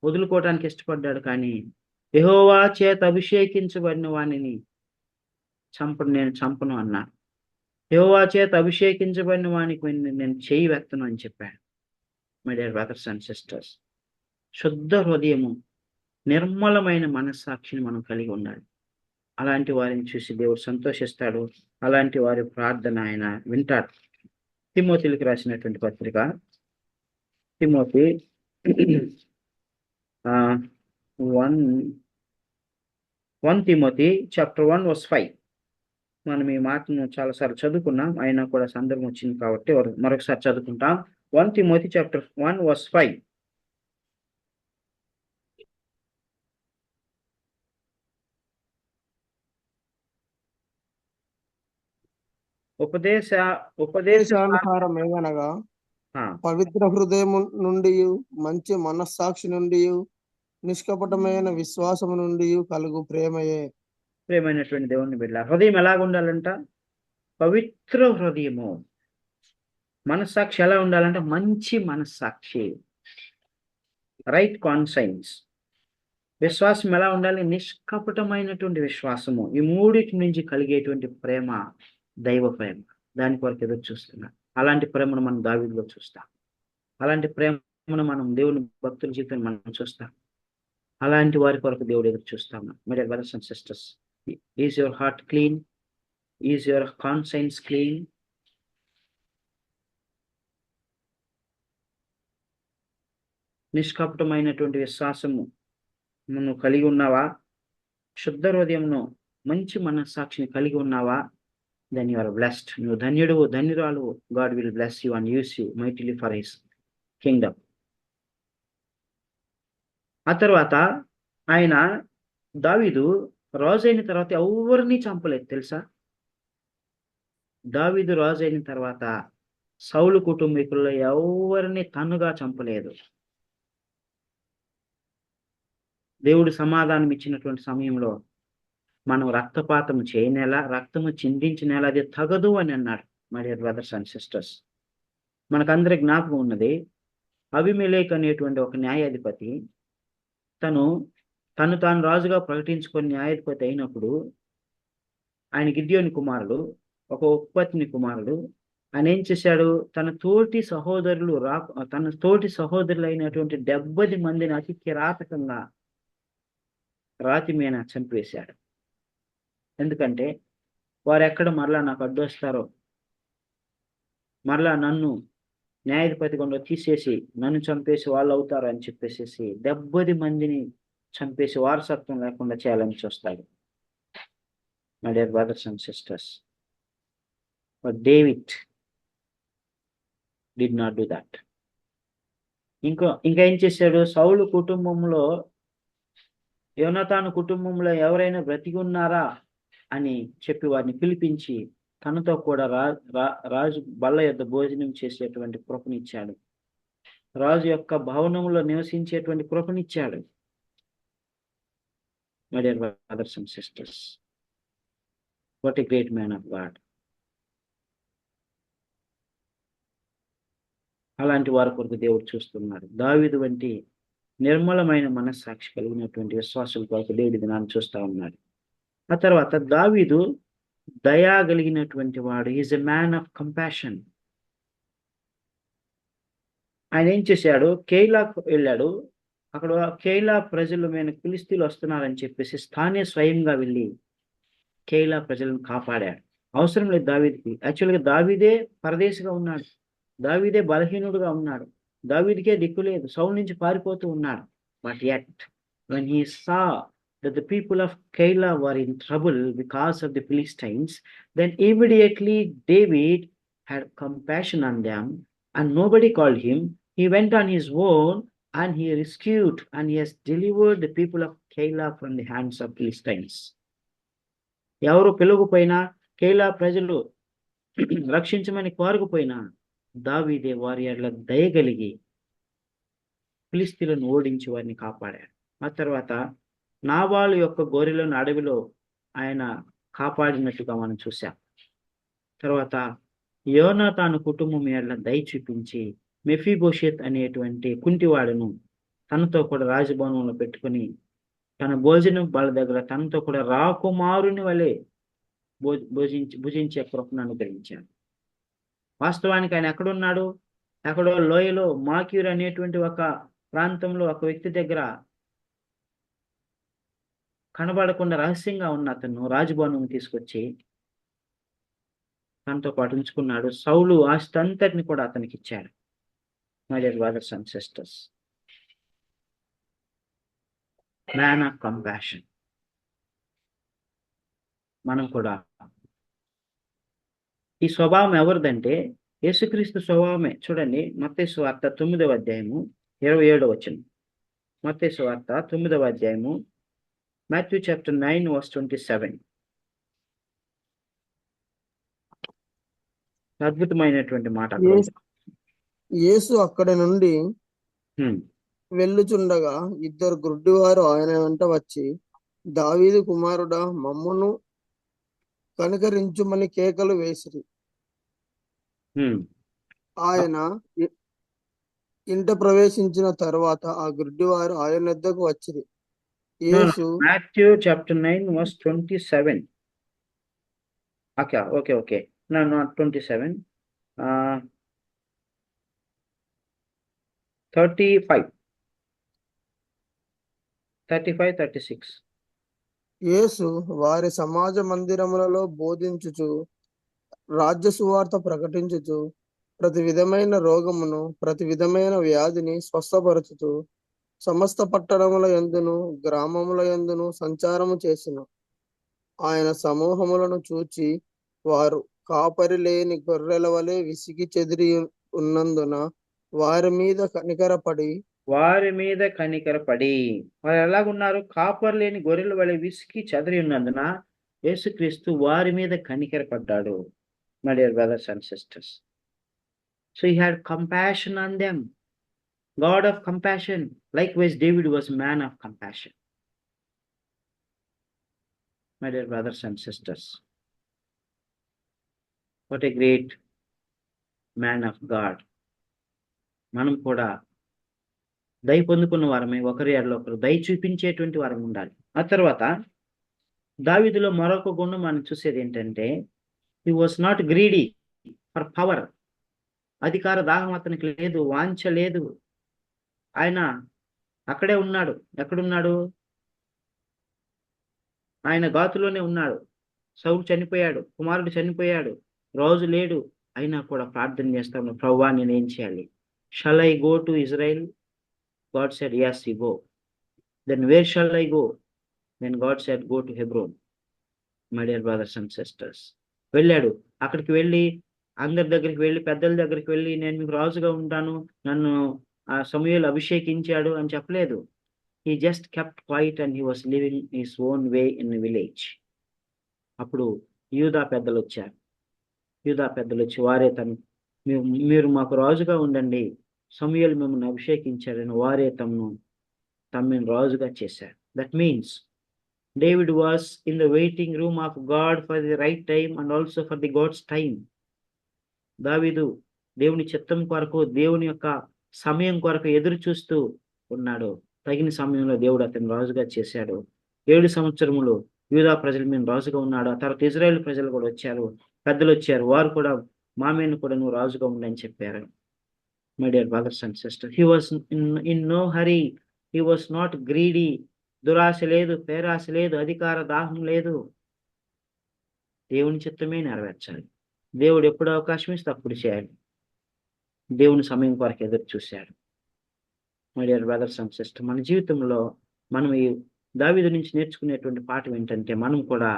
[SPEAKER 1] వదులుకోవటానికి ఇష్టపడ్డాడు. కానీ యెహోవా చేత అభిషేకించబడిన వానిని నేను చంపను అన్నాడు. యెహోవా చేత అభిషేకించబడిన వానికి నేను చేయి వెత్తను అని చెప్పాడు. My dear brothers and sisters, శుద్ధ హృదయము, నిర్మలమైన మనస్సాక్షిని మనం కలిగి ఉండాలి. అలాంటి వారిని చూసి దేవుడు సంతోషిస్తాడు. అలాంటి వారి ప్రార్థన ఆయన వింటాడు. తిమోతిలకు రాసినటువంటి పత్రిక, తిమోతి 1 Timothy chapter 1 verse 5. మనం ఈ మాటను చాలాసార్లు చదువుకున్నాం, అయినా కూడా సందర్భం వచ్చింది కాబట్టి మరొకసారి చదువుకుంటాం. 1 Timothy chapter 1 verse 5.
[SPEAKER 2] ఉపదేశానుసారం ఏమనగా పవిత్ర హృదయము నుండి, మంచి మనస్సాక్షి నుండి, నిష్కపటమైన విశ్వాసము నుండి కలుగు ప్రేమయే.
[SPEAKER 1] ప్రేమైనటువంటి దేవుని బిడ్డ, హృదయం ఎలాగ ఉండాలంట? పవిత్ర హృదయము. మనస్సాక్షి ఎలా ఉండాలంటే మంచి మనస్సాక్షి, రైట్ కాన్సైన్స్. విశ్వాసం ఎలా ఉండాలి? నిష్కపటమైనటువంటి విశ్వాసము. ఈ మూడిటి నుంచి కలిగేటువంటి ప్రేమ దైవ ప్రేమ. దాని కొరకు ఎదురు చూస్తున్నా. అలాంటి ప్రేమను మనం దావీదులో చూస్తాం. అలాంటి ప్రేమను మనం దేవుని భక్తుల జీవితం మనం చూస్తాం. అలాంటి వారి కొరకు దేవుడు ఎదురు చూస్తాము. My dear brothers and sisters, is your heart clean? Is your conscience clean? నిష్కపటమైనటువంటి విశ్వాసము నువ్వు కలిగి ఉన్నావా? శుద్ధ హృదయమును, మంచి మనస్సాక్షిని కలిగి ఉన్నావా? then you are blessed. నువ్వు ధన్యుడు, ధన్యురాలు. God will bless you and use you mightily for his kingdom. ఆ తర్వాత దావీదు రాజు అయిన తర్వాత ఎవరిని చంపలేదు తెలుసా? దావీదు రాజు అయిన తర్వాత సౌలు కుటుంబీకుల్లో ఎవరిని తన్నుగా చంపలేదు. దేవుడు సమాధానం ఇచ్చినటువంటి సమయంలో మనం రక్తపాతం చేయనేలా, రక్తము చిందించినేలా అది తగదు అని అన్నాడు. My dear brothers and sisters, మనకందరి జ్ఞాపకం ఉన్నది, అబీమెలెకు అనేటువంటి ఒక న్యాయాధిపతి తను తాను రాజుగా ప్రకటించుకొని న్యాయాధిపతి అయినప్పుడు ఆయన గిద్యోని కుమారుడు ఒక ఉపపత్ని కుమారుడు. ఆయన ఏం చేశాడు, తన తోటి సహోదరులు అయినటువంటి 70 మందిని అతి కిరాతకంగా రాతి మీద చంపేశాడు. ఎందుకంటే వారు ఎక్కడ మరలా నాకు అడ్డొస్తారో, మరలా నన్ను న్యాయాధిపతి గుండా తీసేసి నన్ను చంపేసి వాళ్ళు అవుతారు అని చెప్పేసి 70 మందిని చంపేసి వారసత్వం లేకుండా చేయాలని చూస్తాడు. My dear brothers and sisters, but David did not do that. ఇంకా ఏం చేశాడు, సౌలు కుటుంబంలో, యోనాతాను కుటుంబంలో ఎవరైనా బ్రతికి ఉన్నారా అని చెప్పి వారిని పిలిపించి తనతో కూడా రాజు బల్ల యొద్ద భోజనం చేసేటువంటి కృపనిచ్చాడు. రాజు యొక్క భవనంలో నివసించేటువంటి కృపనిచ్చాడు. My dear brothers and sisters, what a great man of God. అలాంటి వారి కొరకు దేవుడు చూస్తున్నాడు. దావీదు వంటి నిర్మలమైన మనస్సాక్షి కలిగినటువంటి విశ్వాసుల కొరకు దేవుడి దినాన్ని చూస్తా ఉన్నాడు. ఆ తర్వాత దావీదు దయా కలిగినటువంటి వాడు. Is a man of compassion. ఆయన ఏం చేశాడు, కేయిలాకు వెళ్ళాడు. అక్కడ కేయిలా ప్రజలు మీద ఫిలిస్తీన్లు వస్తున్నారని చెప్పేసి స్థానే స్వయంగా వెళ్ళి కేయిలా ప్రజలను కాపాడాడు. అవసరం లేదు దావీదుకి. యాక్చువల్గా దావీదే పరదేశిగా ఉన్నాడు, దావీదే బలహీనుడుగా ఉన్నాడు, దావీదుకే దిక్కు లేదు, సౌలు నుంచి పారిపోతూ ఉన్నాడు. But at when he saw that the people of Keilah were in trouble because of the Philistines, then immediately David had compassion on them and nobody called him. He went on his own and he rescued and he has delivered the people of Keilah from the hands of Philistines. ఎవరు పిలువకపోయినా, కేయిలా ప్రజలు రక్షించమని కోరకపోయినా దావీదే వారి ఎడల దయగలిగి ఫిలిస్తీన్లను ఓడించి వారిని కాపాడాడు. ఆ తర్వాత నాబాలు యొక్క గొర్రెలను అడవిలో ఆయన కాపాడినట్టుగా మనం చూసాం. తర్వాత యోనాతాను కుటుంబం ఎడల దయ చూపించి మెఫీబోషెత్ అనేటువంటి కుంటివాడును తనతో కూడా రాజభవనంలో పెట్టుకుని తన భోజనం వాళ్ళ దగ్గర తనతో కూడా రాకుమారుని వలె భుజించే కృపను అనుగ్రహించాడు. వాస్తవానికి ఆయన ఎక్కడున్నాడు, ఎక్కడో లోయలో మాకీర్ అనేటువంటి ఒక ప్రాంతంలో ఒక వ్యక్తి దగ్గర కనబడకుండా రహస్యంగా ఉన్న అతను రాజభవనం తీసుకొచ్చి తనతో పాటు ఉంచుకున్నాడు. సౌలు ఆస్తి అంతటిని కూడా అతనికి ఇచ్చాడు. My dear brothers and sisters, man of compassion. మనం కూడా ఈ స్వభావం ఎవరిదంటే యేసుక్రీస్తు స్వభావమే. చూడండి, మత్తయి సువార్త 9వ అధ్యాయము 27వ వచనం. మత్తయి సువార్త 9వ అధ్యాయము, Matthew chapter 9 verse 27. అద్భుతమైనటువంటి మాట.
[SPEAKER 2] యేసు అక్కడి నుండి వెళ్ళుచుండగా ఇద్దరు గుడ్డివారు ఆయన వెంట వచ్చి, దావీదు కుమారుడా, మమ్మును కనికరించుమని కేకలు వేసిరి. ఆయన ఇంట ప్రవేశించిన తర్వాత ఆ గుడ్డివారు ఆయన వద్దకు వచ్చిరి. యేసు
[SPEAKER 1] Matthew chapter 9 verse 27. Okay. No, not 27. 35, 36.
[SPEAKER 2] యేసు వారి సమాజ మందిరములలో బోధించుచు, రాజ్య సువార్త ప్రకటించుచు, ప్రతి విధమైన రోగమును ప్రతి విధమైన వ్యాధిని స్వస్థపరచుచు సమస్త పట్టణముల యందును గ్రామముల యందును సంచారము చేసెను. ఆయన సమూహములను చూచి వారు కాపరి లేని గొర్రెల వలె విసిగి చెదిరి ఉన్నందున వారి మీద కనికరపడి వారు ఎలాగున్నారు, కాపరి లేని గొర్రెల వలె విసిగి చెదిరి ఉన్నందున యేసుక్రీస్తు వారి మీద కనికరపడ్డాడు. My dear brothers and sisters, so he had compassion on them. God of compassion. Likewise, David was a man of compassion. My dear brothers and sisters, what a great man of God. మనం కూడా దయ పొందుకున్న వారమే, ఒకరి ఎడల ఒకరు దయ చూపించేటువంటి వారం ఉండాలి. ఆ తర్వాత దావీదులో మరొక గుణం మనం చూసేది ఏంటంటే
[SPEAKER 1] he was not greedy for power. అధికార దాహం అతనికి లేదు, వాంఛ లేదు. ఆయన అక్కడే ఉన్నాడు. ఎక్కడున్నాడు? ఆయన గాతులోనే ఉన్నాడు. సౌలు చనిపోయాడు, కుమారుడు చనిపోయాడు, రాజు లేడు. అయినా కూడా ప్రార్థన చేస్తా ఉన్నాడు, ప్రభువా నేనేం చేయాలి? Shall I go to Israel? God said yes you go. Then where shall I go? Then God said go to Hebron. My dear brothers and sisters, వెళ్ళాడు. అక్కడికి వెళ్ళి అందరి దగ్గరికి వెళ్ళి, పెద్దల దగ్గరికి వెళ్ళి, నేను మీకు రాజుగా ఉంటాను, నన్ను ఆ సమూయేలు అభిషేకించాడు అని చెప్పలేదు. He just kept quiet and he was living his own way in village. అప్పుడు యూదా పెద్దలు వచ్చారు. యూదా పెద్దలు వచ్చి వారే మీరు మాకు రాజుగా ఉండండి, సమూయేలు మిమ్మల్ని అభిషేకించాడని వారే తమ్మిని రాజుగా చేశారు. That means David was in the waiting room of God for the right time and also for the God's time. దావీదు దేవుని చిత్తం కొరకు, దేవుని యొక్క సమయం కొరకు ఎదురు చూస్తూ ఉన్నాడు. తగిన సమయంలో దేవుడు అతను రాజుగా చేశాడు. 7 సంవత్సరములు యూదా ప్రజల మీద రాజుగా ఉన్నాడు. ఆ తర్వాత ఇజ్రాయెల్ ప్రజలు కూడా వచ్చారు, పెద్దలు వచ్చారు. వారు కూడా మా మీద కూడా నువ్వు రాజుగా ఉండని చెప్పారు. My dear brothers and sister, he was in no hurry, he was not greedy. దురాశ లేదు, పేరాశ లేదు, అధికార దాహం లేదు. దేవుని చిత్తమే నెరవేర్చాలి. దేవుడు ఎప్పుడు అవకాశం ఇస్తే అప్పుడు చేయాలి. దేవుని సమయం కొరకు ఎదురు చూశాడు. My dear brothers and sister, మన జీవితంలో మనం ఈ దావీదు నుంచి నేర్చుకునేటువంటి పాఠం ఏంటంటే, మనం కూడా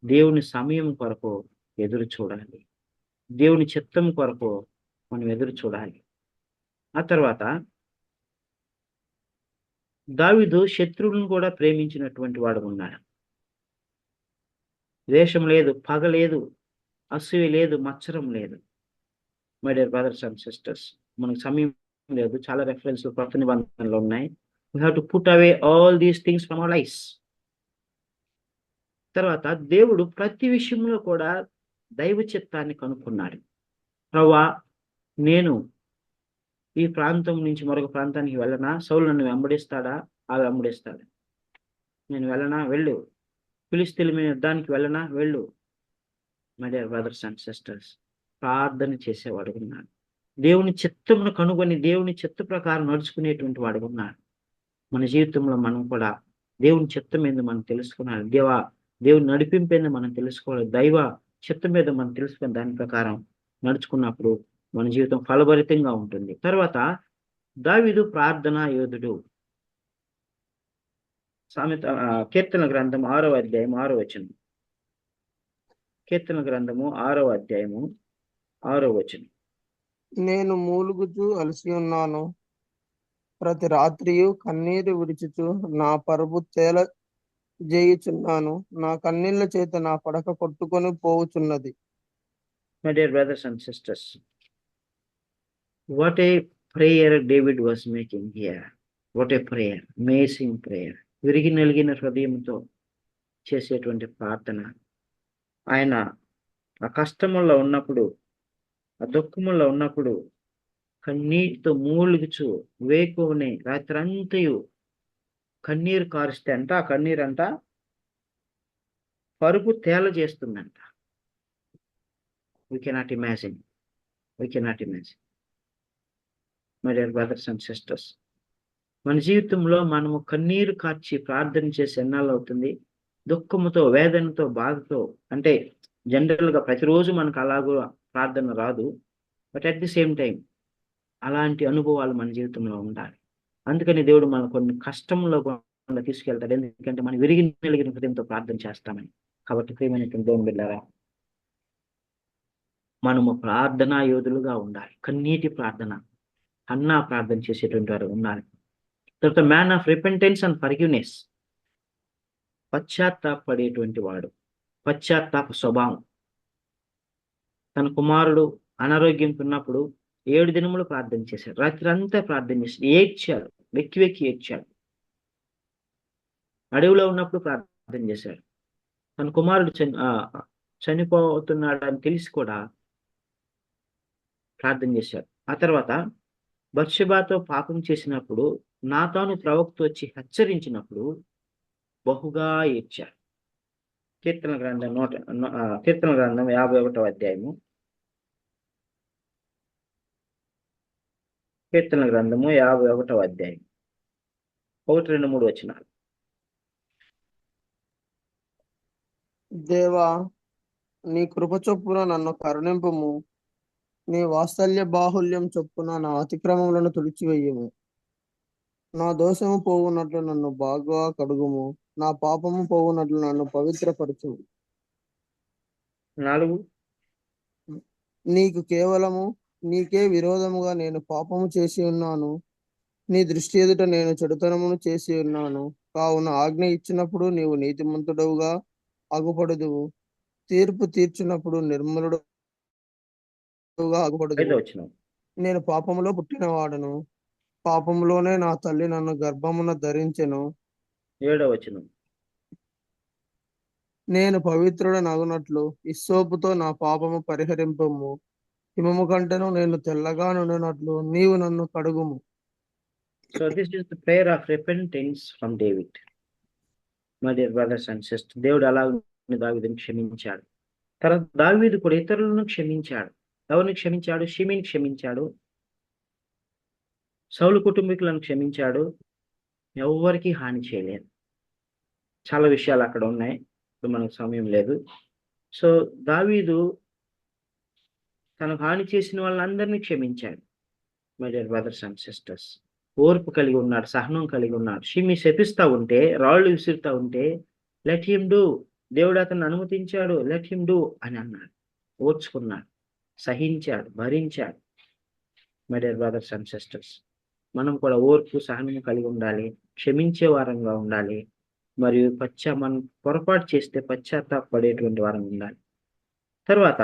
[SPEAKER 1] దేవుని సమయం కొరకు ఎదురు చూడాలి. దేవుని చిత్తం కొరకు మనం ఎదురు చూడాలి. ఆ తర్వాత దావీదు శత్రువులను కూడా ప్రేమించినటువంటి వాడు ఉన్నాడు. ద్వేషం లేదు, పగ లేదు, అసూయ లేదు, మత్సరం లేదు. My dear brothers and sisters, మనకు సమయం లేదు, చాలా రెఫరెన్స్ కొత్త నిబంధనలు ఉన్నాయి. We have to put away all these things from our lifes. తర్వాత దేవుడు ప్రతి విషయంలో కూడా దైవ చిత్తాన్ని కనుక్కున్నాడు. ప్రభువా, నేను ఈ ప్రాంతం నుంచి మరొక ప్రాంతానికి వెళ్ళనా? సౌలు నన్ను వెంబడిస్తాడా? వెంబడిస్తాడు. నేను వెళ్ళనా? వెళ్ళు. ఫిలిష్తీయుల మీద యుద్ధానికి వెళ్ళనా? వెళ్ళు. My dear brothers and sisters, ప్రార్థన చేసేవాడు ఉన్నాడు. దేవుని చిత్తమును కనుగొని దేవుని చిత్త ప్రకారం నడుచుకునేటువంటి వాడు ఉన్నాడు. మన జీవితంలో మనం కూడా దేవుని చిత్తం మీద మనం తెలుసుకున్నాడు. దేవుని నడిపింపేందు మనం తెలుసుకోవాలి. దైవ చిత్తం మీద మనం తెలుసుకుని దాని ప్రకారం నడుచుకున్నప్పుడు మన జీవితం ఫలభరితంగా ఉంటుంది. తర్వాత దావీదు ప్రార్థనా యోధుడు. కీర్తన గ్రంథం 6వ అధ్యాయం 6వ వచనం. కీర్తన గ్రంథము 6వ అధ్యాయము 6వ వచనం.
[SPEAKER 2] నేను మూలుగుచు అలసి ఉన్నాను, ప్రతి రాత్రియు కన్నీరు విడిచుచు నా పరుపు తేల జేయుచున్నాను, నా కన్నీళ్ల చేత నా పడక కొట్టుకొని పోవుచున్నది.
[SPEAKER 1] My dear brothers and sisters, what a prayer David was making here. What a prayer, amazing prayer. విరిగి నలిగిన హృదయంతో చేసేటువంటి ప్రార్థన. ఆయన ఆ కష్టముల్లో ఉన్నప్పుడు, ఆ దుఃఖముల్లో ఉన్నప్పుడు కన్నీటితో మూలుగుచు వేకువనే రాత్రంతయు కన్నీరు కారుస్తే అంట, ఆ కన్నీరు అంట పరుపు తేల చేస్తుందంట. We cannot imagine. My dear brothers and sisters, మన జీవితంలో మనము కన్నీరు కార్చి ప్రార్థన చేసి ఎన్నాళ్ళు అవుతుంది? దుఃఖముతో, వేదనతో, బాధతో. అంటే జనరల్గా ప్రతిరోజు మనకు అలాగూ ప్రార్థన రాదు, but at the same time అలాంటి అనుభవాలు మన జీవితంలో ఉండాలి. అందుకని దేవుడు మన కొన్ని కష్టంలో కూడా తీసుకెళ్తాడు, ఎందుకంటే మనం విరిగి నలిగిన హృదయంతో ప్రార్థన చేస్తామని. కాబట్టి ప్రియమైనటువంటి దేవుని బిడ్డలారా, మనము ప్రార్థనా యోధులుగా ఉండాలి. కన్నీటి ప్రార్థన, అన్నా ప్రార్థన చేసేటువంటి వారు ఉండాలి. తర్వాత man of repentance and forgiveness, పశ్చాత్తాపడేటువంటి వాడు, పశ్చాత్తాప స్వభావం. తన కుమారుడు అనారోగ్యంతో ఉన్నప్పుడు 7 దినములు ప్రార్థన చేశాడు, రాత్రి అంతా ప్రార్థన చేశాడు, ఏడ్చాడు, వెక్కి వెక్కి ఏడ్చాడు. అడవిలో ఉన్నప్పుడు ప్రార్థన చేశాడు. తన కుమారుడు చనిపోతున్నాడు అని తెలిసి కూడా ప్రార్థన చేశాడు. ఆ తర్వాత బత్షెబాతో పాపం చేసినప్పుడు నాతాను ప్రవక్త వచ్చి హెచ్చరించినప్పుడు బహుగా ఏడ్చాడు. కీర్తన గ్రంథం కీర్తన గ్రంథం 51వ అధ్యాయము. కీర్తన గ్రంథము 51వ అధ్యాయం 1, 2, 3 వచనాలు.
[SPEAKER 2] దేవా, నీ కృప చొప్పున నన్ను కరుణింపుము, నీ వాత్సల్య బాహుల్యం చొప్పున నా అతిక్రమములను తుడిచివేయుము. నా దోషము పోవునట్లు నన్ను బాగా కడుగుము, నా పాపము పోవునట్లు నన్ను పవిత్రపరచుము.
[SPEAKER 1] 4,
[SPEAKER 2] నీకే విరోధముగా నేను పాపము చేసి ఉన్నాను, నీ దృష్టి ఎదుట నేను చెడుతనమును చేసి ఉన్నాను. కావున ఆజ్ఞ ఇచ్చినప్పుడు నీవు నీతిమంతుడవుగా అగుపడుదువు, తీర్పు తీర్చినప్పుడు నిర్మలుడుగా అగుపడుదువు.
[SPEAKER 1] 5వ వచనం.
[SPEAKER 2] నేను పాపములో పుట్టినవాడను, పాపములోనే నా తల్లి నన్ను గర్భమున ధరించెను.
[SPEAKER 1] 7వ వచనం.
[SPEAKER 2] నేను పవిత్రుడనగునట్లు ఇస్సోపుతో నా పాపము పరిహరింపము, హిమము కంటెను నేను తెల్లగా నుండినట్లు నీవు నన్ను కడుగుము.
[SPEAKER 1] So this is the prayer of repentance from David. My dear brothers and sisters, దేవుడు అలా దావీదుని క్షమించాడు. తర్వాత దావీదు కూడా ఇతరులను క్షమించాడు. ఎవరిని క్షమించాడు? షిమీని క్షమించాడు, సౌలు కుటుంబీకులను క్షమించాడు, ఎవరికి హాని చేయలేదు. చాలా విషయాలు అక్కడ ఉన్నాయి, ఇప్పుడు మనకు సమయం లేదు. సో దావీదు తనకు హాని చేసిన వాళ్ళందరినీ క్షమించాడు. My dear brothers and sisters, ఓర్పు కలిగి ఉన్నాడు, సహనం కలిగి ఉన్నాడు. షిమి శపిస్తా ఉంటే, రాళ్ళు విసురుతా ఉంటే, లెట్ హిమ్ డూ, దేవుడు అతన్ని అనుమతించాడు, లెట్ హిమ్ డూ అని అన్నాడు. ఓర్చుకున్నాడు, సహించాడు, భరించాడు. My dear brothers and sisters, మనం కూడా ఓర్పు సహనం కలిగి ఉండాలి, క్షమించే వారంగా ఉండాలి, మరియు మనం పొరపాటు చేస్తే పశ్చాత్తాపడేటువంటి వారం ఉండాలి. తర్వాత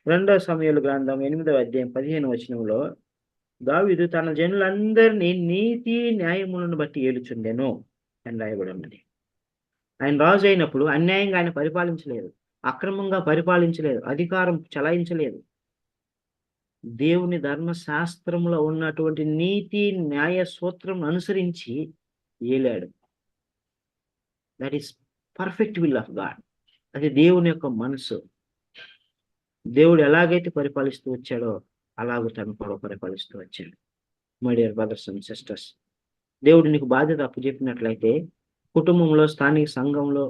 [SPEAKER 1] 2వ సమూయేలు గ్రంథం 8వ అధ్యాయం 15వ వచనంలో దావీదు తన జనులందరినీ నీతి న్యాయములను బట్టి ఏలుచుండెను అని రాయబడి ఉన్నది. ఆయన రాజు అయినప్పుడు అన్యాయంగా ఆయన పరిపాలించలేదు, అక్రమంగా పరిపాలించలేదు, అధికారం చలాయించలేదు. దేవుని ధర్మశాస్త్రంలో ఉన్నటువంటి నీతి న్యాయ సూత్రం అనుసరించి ఏలాడు. That is perfect will of God. అది దేవుని యొక్క మనసు. దేవుడు ఎలాగైతే పరిపాలిస్తూ వచ్చాడో అలాగూ తను కూడా పరిపాలిస్తూ వచ్చాడు. My dear brothers and sisters, దేవుడు నీకు బాధ్యత అప్పచెప్పినట్లయితే, కుటుంబంలో, స్థానిక సంఘంలో,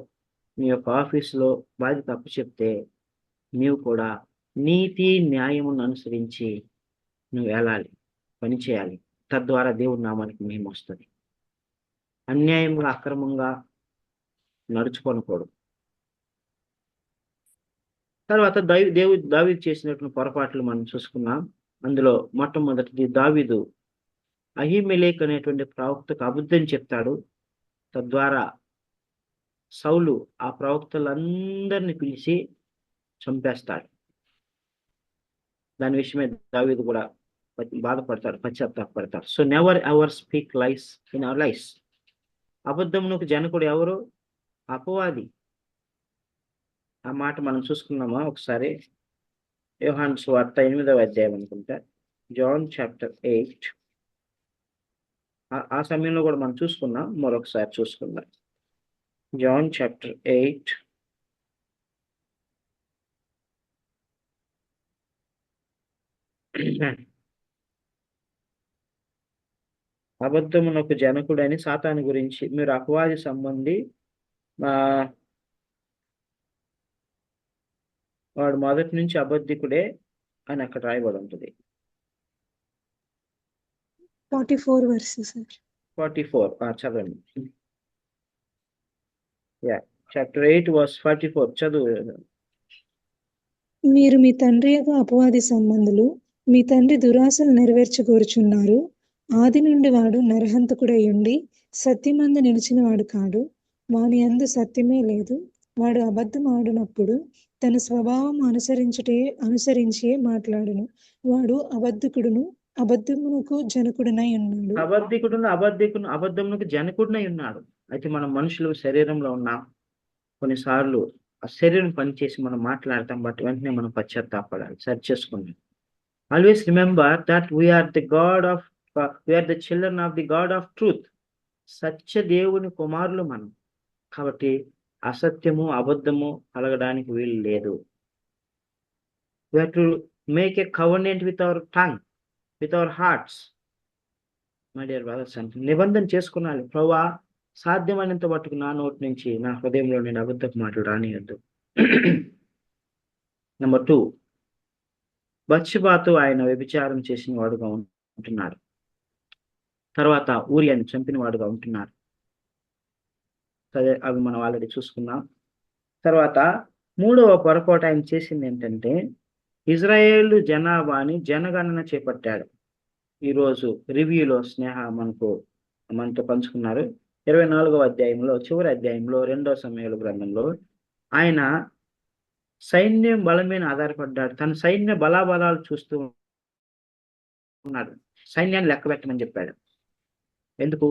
[SPEAKER 1] నీ యొక్క ఆఫీసులో బాధ్యత అప్పచెప్తే, నీవు కూడా నీతి న్యాయమును అనుసరించి నువ్వు వెళ్ళాలి, పని చేయాలి. తద్వారా దేవుడి నామానికి మహిమ వస్తుంది. అన్యాయంగా, అక్రమంగా నడుచుకోనకూడదు. తర్వాత దావీదు చేసినటువంటి పొరపాట్లు మనం చూసుకున్నాం. అందులో మొట్టమొదటిది, దావీదు అహీమెలెకు అనేటువంటి ప్రవక్తకు అబద్ధం చెప్తాడు. తద్వారా సౌలు ఆ ప్రవక్తలందరినీ పిలిచి చంపేస్తాడు. దాని విషయమే దావీదు కూడా బాధపడతాడు, పశ్చాత్తాపడతాడు. So never ever speak lies in our life. అబద్ధమునకు జనకుడు ఎవరు? అపవాది. ఆ మాట మనం చూసుకున్నామా ఒకసారి? యోహాను సువార్త 8వ అధ్యాయం అనుకుంటా, జాన్ చాప్టర్ 8. ఆ సమయంలో కూడా మనం చూసుకున్నాం, మరొకసారి చూసుకుందాం. జాన్ చాప్టర్ 8 అబద్ధమునకు జనకుడని సాతాను గురించి, మీరు అపవాది సంబంధి, వాడు మొదటి నుంచి అబద్ధికుడే అని అక్కడ రాయబడి ఉంటుంది.
[SPEAKER 3] 44 verses, sir.
[SPEAKER 1] 44 చదవండి. చాప్టర్ 8 verse 44 చదువు.
[SPEAKER 3] మీరు మీ తండ్రి యొక్క అపవాది సంబంధులు, మీ తండ్రి దురాశలు నెరవేర్చగోరుచున్నారు. ఆది నుండి వాడు నరహంతకుడై ఉండి సత్యమందు నిలిచిన వాడు కాడు, వాని యందు సత్యమే లేదు. వాడు అబద్ధం ఆడినప్పుడు తన స్వభావం అనుసరించే మాట్లాడును. వాడు అబద్ధమునకు జనకుడనై ఉన్నాడు.
[SPEAKER 1] అబద్ధమునకు జనకుడనై ఉన్నాడు. అయితే మనం మనుషులు శరీరంలో ఉన్నాం. కొన్నిసార్లు ఆ శరీరం పనిచేసి మనం మాట్లాడతాం, బట్ వెంటనే మనం పశ్చాత్తాపడాలి, సరి చేసుకున్నాం. Always remember that we are the children of the God of truth. సత్య దేవుని కుమారులు మనం. కాబట్టి అసత్యము అబద్ధము కలగడానికి వీలు లేదు. We have to make a covenant with our tongue, with our hearts. My dear brothers and sisters, నిబంధన చేసుకున్నాను. ప్రభువా, సాధ్యమైనంత మట్టుకు నా నోటి నుంచి నా హృదయంలో నేను అబద్ధపు మాటలు రానియొద్దు. నెంబర్ 2, బత్షెబాతో ఆయన వ్యభిచారం చేసిన వాడుగా ఉంటున్నారు. తర్వాత ఊరియాని చంపిన వాడుగా ఉంటున్నారు. సరే, అవి మనం ఆల్రెడీ చూసుకున్నాం. తర్వాత 3వ పొరపాటు ఆయన చేసింది ఏంటంటే, ఇజ్రాయేలు జనాభాని జనగణన చేపట్టాడు. ఈరోజు రివ్యూలో స్నేహ మనతో పంచుకున్నారు. 24వ అధ్యాయంలో చివరి అధ్యాయంలో 2వ సమూయేలు గ్రంథంలో ఆయన సైన్యం బలం మీద ఆధారపడ్డాడు. తన సైన్య బలాబలాలు చూస్తూ ఉన్నాడు. సైన్యాన్ని లెక్క పెట్టమని చెప్పాడు. ఎందుకు?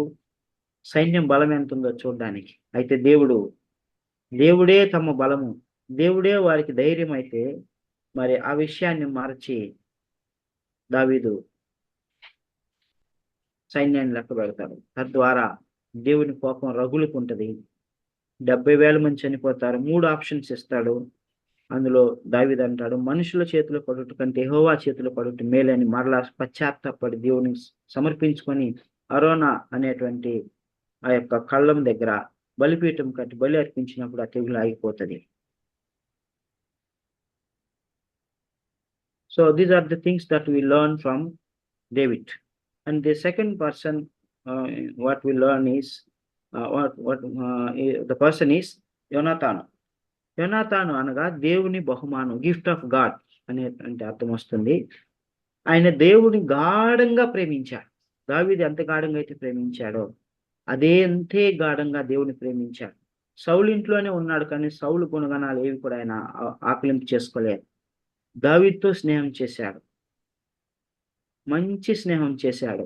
[SPEAKER 1] సైన్యం బలం ఎంత ఉందో చూడడానికి. అయితే దేవుడే తమ బలము, దేవుడే వారికి ధైర్యం అయితే మరి ఆ విషయాన్ని మార్చి దావీదు సైన్యాన్ని లెక్క పెడతాడు. తద్వారా దేవుని కోపం రగులుకుంటది. 70,000 మంది చనిపోతారు. 3 ఆప్షన్స్ ఇస్తాడు. అందులో దావీదు అంటాడు, మనుషుల చేతిలో పడుట కంటే యెహోవా చేతిలో పడుట మేలని మరలా పశ్చాత్తాపడి దేవుని సమర్పించుకొని అరోనా అనేటువంటి ఆ యొక్క కళ్ళం దగ్గర బలిపీఠం కట్టి బలి అర్పించినప్పుడు ఆ తెగులు ఆగిపోతుంది. So these are the things that we learn from David. And the second person, what we learn is, the person is యోనాతాను. యోనాతాను అనగా దేవుని బహుమానం, గిఫ్ట్ ఆఫ్ గాడ్ అనేటువంటి అర్థం వస్తుంది. ఆయన దేవుని గాఢంగా ప్రేమించాడు. దావీదు ఎంత గాఢంగా అయితే ప్రేమించాడో అంతే గాఢంగా దేవుని ప్రేమించాడు. సౌలు ఇంట్లోనే ఉన్నాడు, కానీ సౌలు గుణగణాలు ఏవి కూడా ఆయన ఆకలింపు చేసుకోలేదు. దావీదుతో స్నేహం చేశాడు, మంచి స్నేహం చేశాడు.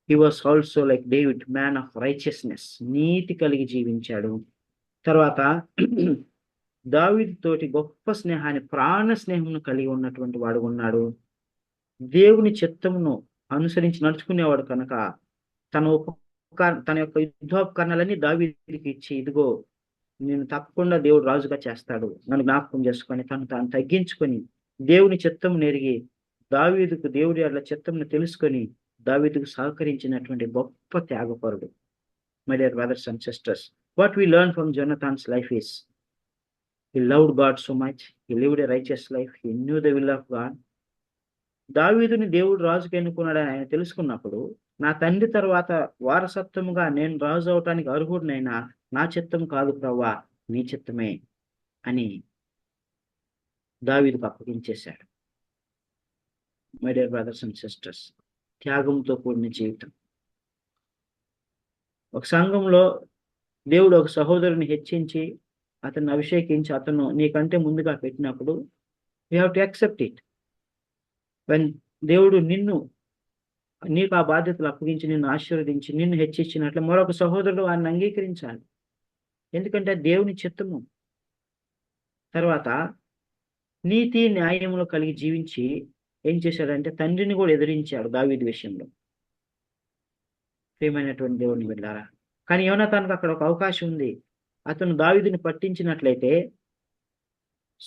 [SPEAKER 1] He was also like David, man of righteousness, నీతి కలిగి జీవించాడు. తర్వాత దావీదు తోటి గొప్ప స్నేహాన్ని, ప్రాణ స్నేహమును కలిగి ఉన్నటువంటి వాడు ఉన్నాడు. దేవుని చిత్తమును అనుసరించి నడుచుకునేవాడు కనుక తన యొక్క యుద్ధోపకరణాలన్నీ దావీదుకి ఇచ్చి, ఇదిగో నేను తప్పకుండా దేవుడు రాజుగా చేస్తాడు, నన్ను జ్ఞాపకం చేసుకొని తాను తగ్గించుకొని దేవుని చిత్తము నెరిగి దావీదుకు దేవుడి అట్లా చిత్తమును తెలుసుకొని దావీదుకు సహకరించినటువంటి గొప్ప త్యాగపరుడు. My dear brothers and sisters, what we learn from Jonathan's life is, he loved God so much, he lived a righteous life, he knew the will of God. దావీదుని దేవుడు రాజుకి ఎన్నుకున్నాడని ఆయన తెలుసుకున్నప్పుడు, నా తండ్రి తర్వాత వారసత్వముగా నేను రాజు అవటానికి అర్హుడినైనా నా చిత్తం కాదు ప్రభువా, నీ చిత్తమే అని దావీదుకు అప్పగించేశాడు. My dear brothers and sisters, త్యాగంతో కూడిన జీవితం. ఒక సంఘంలో దేవుడు ఒక సహోదరుని హెచ్చించి అతన్ని అభిషేకించి అతను నీకంటే ముందుగా పెట్టినప్పుడు you have to accept it. When దేవుడు నీకు ఆ బాధ్యతలు అప్పగించి నిన్ను ఆశీర్వదించి నిన్ను హెచ్చించినట్లు మరొక సహోదరుడు వారిని అంగీకరించాలి. ఎందుకంటే దేవుని చిత్తము. తర్వాత నీతి న్యాయములు కలిగి జీవించి ఏం చేశాడంటే తండ్రిని కూడా ఎదిరించాడు దావీదు విషయంలో. ప్రియమైనటువంటి దేవుని బిడ్డలారా, కానీ యోనాతానుకు అక్కడ ఒక అవకాశం ఉంది. అతను దావీదుని పట్టించినట్లయితే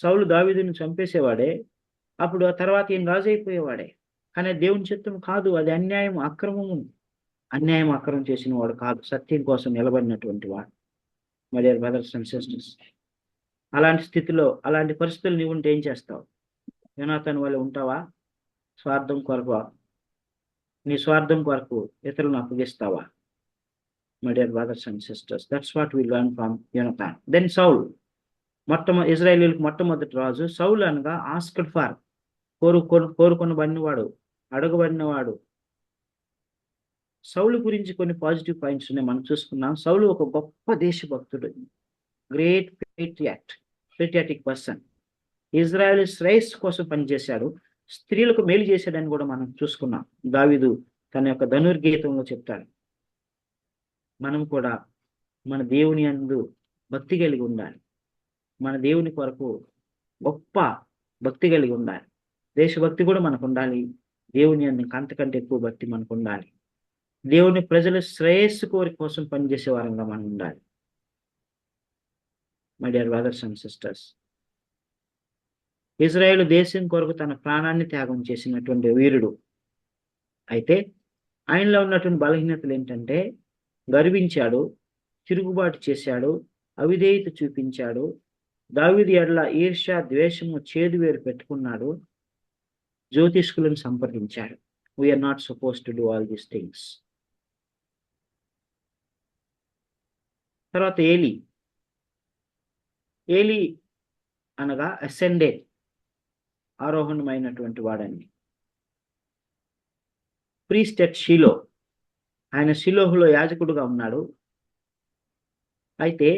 [SPEAKER 1] సౌలు దావీదుని చంపేసేవాడే, అప్పుడు ఆ తర్వాత ఈయన రాజు అయిపోయేవాడే. కానీ దేవుని చిత్తం కాదు, అది అన్యాయం, అక్రమము. అక్రమం చేసిన వాడు కాదు, సత్యం కోసం నిలబడినటువంటి వాడు. My dear brothers and sisters, అలాంటి స్థితిలో, అలాంటి పరిస్థితులు నీవు ఉంటే ఏం చేస్తావు? యోనాతాను వల్ల ఉంటావా? స్వార్థం కొరకు, నీ స్వార్థం కొరకు ఇతరులను అప్పగిస్తావా? My dear brothers and sisters, that's what we learn from యోనాతాన్. దెన్ సౌల్, ఇజ్రాయేలీలకు మొట్టమొదటి రాజు. సౌల్ అనగా ఆస్క్డ్ ఫర్, కోరుకొనబడినవాడు, అడగబడినవాడు. సౌలు గురించి కొన్ని పాజిటివ్ పాయింట్స్ ఉన్నాయి, మనం చూసుకున్నాం. సౌలు ఒక గొప్ప దేశభక్తుడు, గ్రేట్ పేట్రియాటిక్ పర్సన్. ఇజ్రాయెల్ శ్రేయస్సు కోసం పనిచేశాడు, స్త్రీలకు మేలు చేశాడని కూడా మనం చూసుకున్నాం. దావీదు తన యొక్క ధనుర్గీతంలో చెప్తాడు. మనం కూడా మన దేవుని యందు భక్తి కలిగి ఉండాలి, మన దేవుని కొరకు గొప్ప భక్తి కలిగి ఉండాలి. దేశభక్తి కూడా మనకు ఉండాలి, దేవుని యందు అంతకంటే ఎక్కువ భక్తి మనకు ఉండాలి. దేవుని ప్రజల శ్రేయస్సు కోరి కోసం పనిచేసే వారంగా మనం ఉండాలి. My dear brothers and sisters. Israel దేశం కొరకు తన ప్రాణాన్ని త్యాగం చేసినటువంటి వీరుడు. అయితే ఆయనలో ఉన్నటువంటి బలహీనతలు ఏంటంటే గర్వించాడు, తిరుగుబాటు చేశాడు, అవిధేయత చూపించాడు, దావీదు ఎడల ఈర్ష్య, ద్వేషము, చేదు వేరు పెట్టుకున్నాడు, జ్యోతిష్కులను సంప్రదించాడు. We are not suppose to do all these things. తర్వాత ఏలి అనగా అసెండెడ్, ఆరోహణమైనటువంటి వాడండి. ప్రీస్ట్ ఎట్ షిలో, ఆయన షిలోహులో యాజకుడుగా ఉన్నాడు. అయితే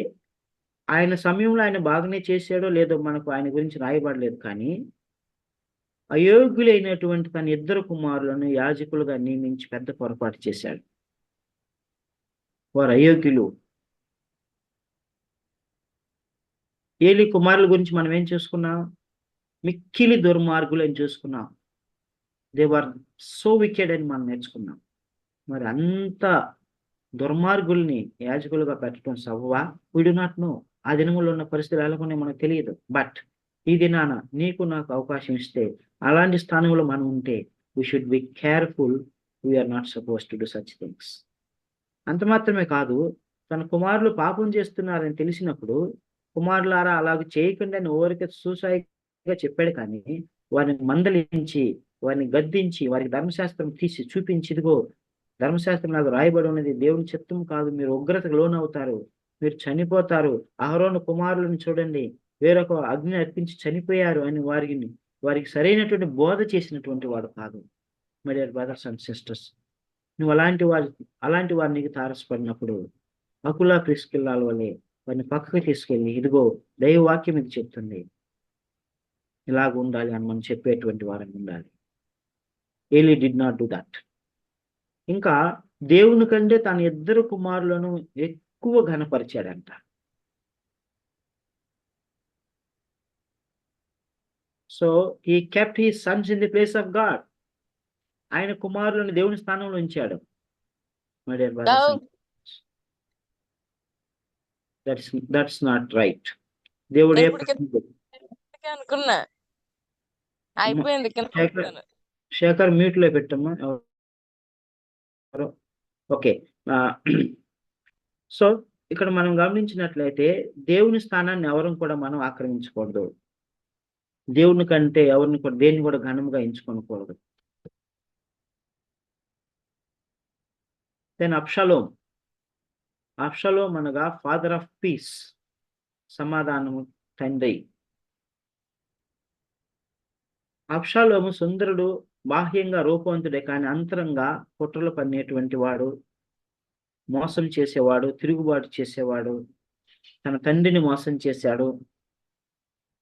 [SPEAKER 1] ఆయన సమయంలో ఆయన బాగానే చేశాడో లేదో మనకు ఆయన గురించి రాయబడలేదు. కానీ అయోగ్యులైనటువంటి తన ఇద్దరు కుమారులను యాజకులుగా నియమించి పెద్ద పొరపాటు చేశాడు. వారు అయోగ్యులు. ఏలి కుమారుల గురించి మనం ఏం చూసుకున్నాం? మిక్కిలి దుర్మార్గులు అని చూసుకున్నాం. దే వర్ సో వికెడ్ అని మనం నేర్చుకున్నాం. మరి అంత దుర్మార్గుల్ని యాజకులుగా పెట్టడం సవ్వా? We do not know. ఆ దినములో ఉన్న పరిస్థితులు ఎలాగొనే మనకు తెలియదు. బట్ ఈ దినాన నీకు నాకు అవకాశం ఇస్తే, అలాంటి స్థానంలో మనం ఉంటే, we should be careful. We are not suppose to do such things. అంత మాత్రమే కాదు, తన కుమారులు పాపం చేస్తున్నారని తెలిసినప్పుడు, కుమారులారా అలాగ చేయకుండా అని ఊరికే సూసాయిగా చెప్పాడు. కానీ వారిని మందలించి, వారిని గద్దించి, వారికి ధర్మశాస్త్రం తీసి చూపించి, ఇదిగో ధర్మశాస్త్రం నాకు రాయబడి ఉన్నది, దేవుని చిత్తం కాదు, మీరు ఉగ్రతకు లోనవుతారు, మీరు చనిపోతారు. అహరోను కుమారులను చూడండి, వేరొక అగ్ని అర్పించి చనిపోయారు అని వారికి సరైనటువంటి బోధ చేసినటువంటి వాడు కాదు. My dear brothers and sisters, నువ్వు అలాంటి వారికి తారసపడినప్పుడు అకులా ప్రిస్కిల్లాల వల్లే వారిని పక్కకు తీసుకెళ్ళి, ఇదిగో దైవవాక్యం ఇది చెప్తుంది, ఇలాగ ఉండాలి అని మనం చెప్పేటువంటి వారిని ఉండాలి. Eli did not do that. ఇంకా దేవుని కంటే తన ఇద్దరు కుమారులను ఎక్కువ ఘనపరిచాడంట. So he kept his sons in the place of God. ఆయన కుమారులను దేవుని స్థానంలో ఉంచాడు. My dear brothers, that's not right. దేవుడు
[SPEAKER 4] అనుకున్నా అయిపోయింది.
[SPEAKER 1] శేఖర్ మ్యూట్ లో పెట్టమ్మా. ఓకే. సో ఇక్కడ మనం గమనించినట్లయితే దేవుని స్థానాన్ని ఎవరు కూడా మనం ఆక్రమించకూడదు. దేవుని కంటే దేన్ని కూడా ఘనంగా ఎంచుకోకూడదు. దెన్ అబ్షలోం అనగా ఫాదర్ ఆఫ్ పీస్, సమాధానము తండ్రి. అబ్షలోము సుందరుడు, బాహ్యంగా రూపవంతుడే, కానీ అంతరంగా కుట్రలు పన్నేటువంటి వాడు, మోసం చేసేవాడు, తిరుగుబాటు చేసేవాడు, తన తండ్రిని మోసం చేశాడు,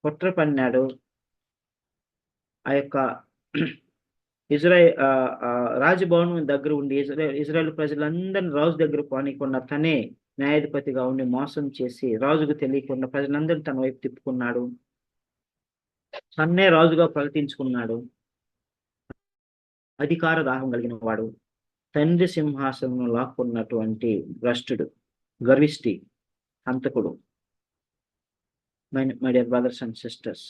[SPEAKER 1] కుట్ర పన్నాడు. ఆ యొక్క రాజభవనం దగ్గర ఉండి ఇజ్రాయెల్ ప్రజలందరినీ రాజు దగ్గర పోనీయకుండా తనే న్యాయాధిపతిగా ఉండి మోసం చేసి, రాజుకు తెలియకుండా ప్రజలందరినీ తన వైపు తిప్పుకున్నాడు. తన్నే రాజుగా ప్రకటించుకున్నాడు. అధికార దాహం కలిగిన వాడు, తండ్రి సింహాసనం లాక్కున్నటువంటి భ్రష్టుడు, గర్విష్టి, హంతకుడు. My dear brothers and sisters,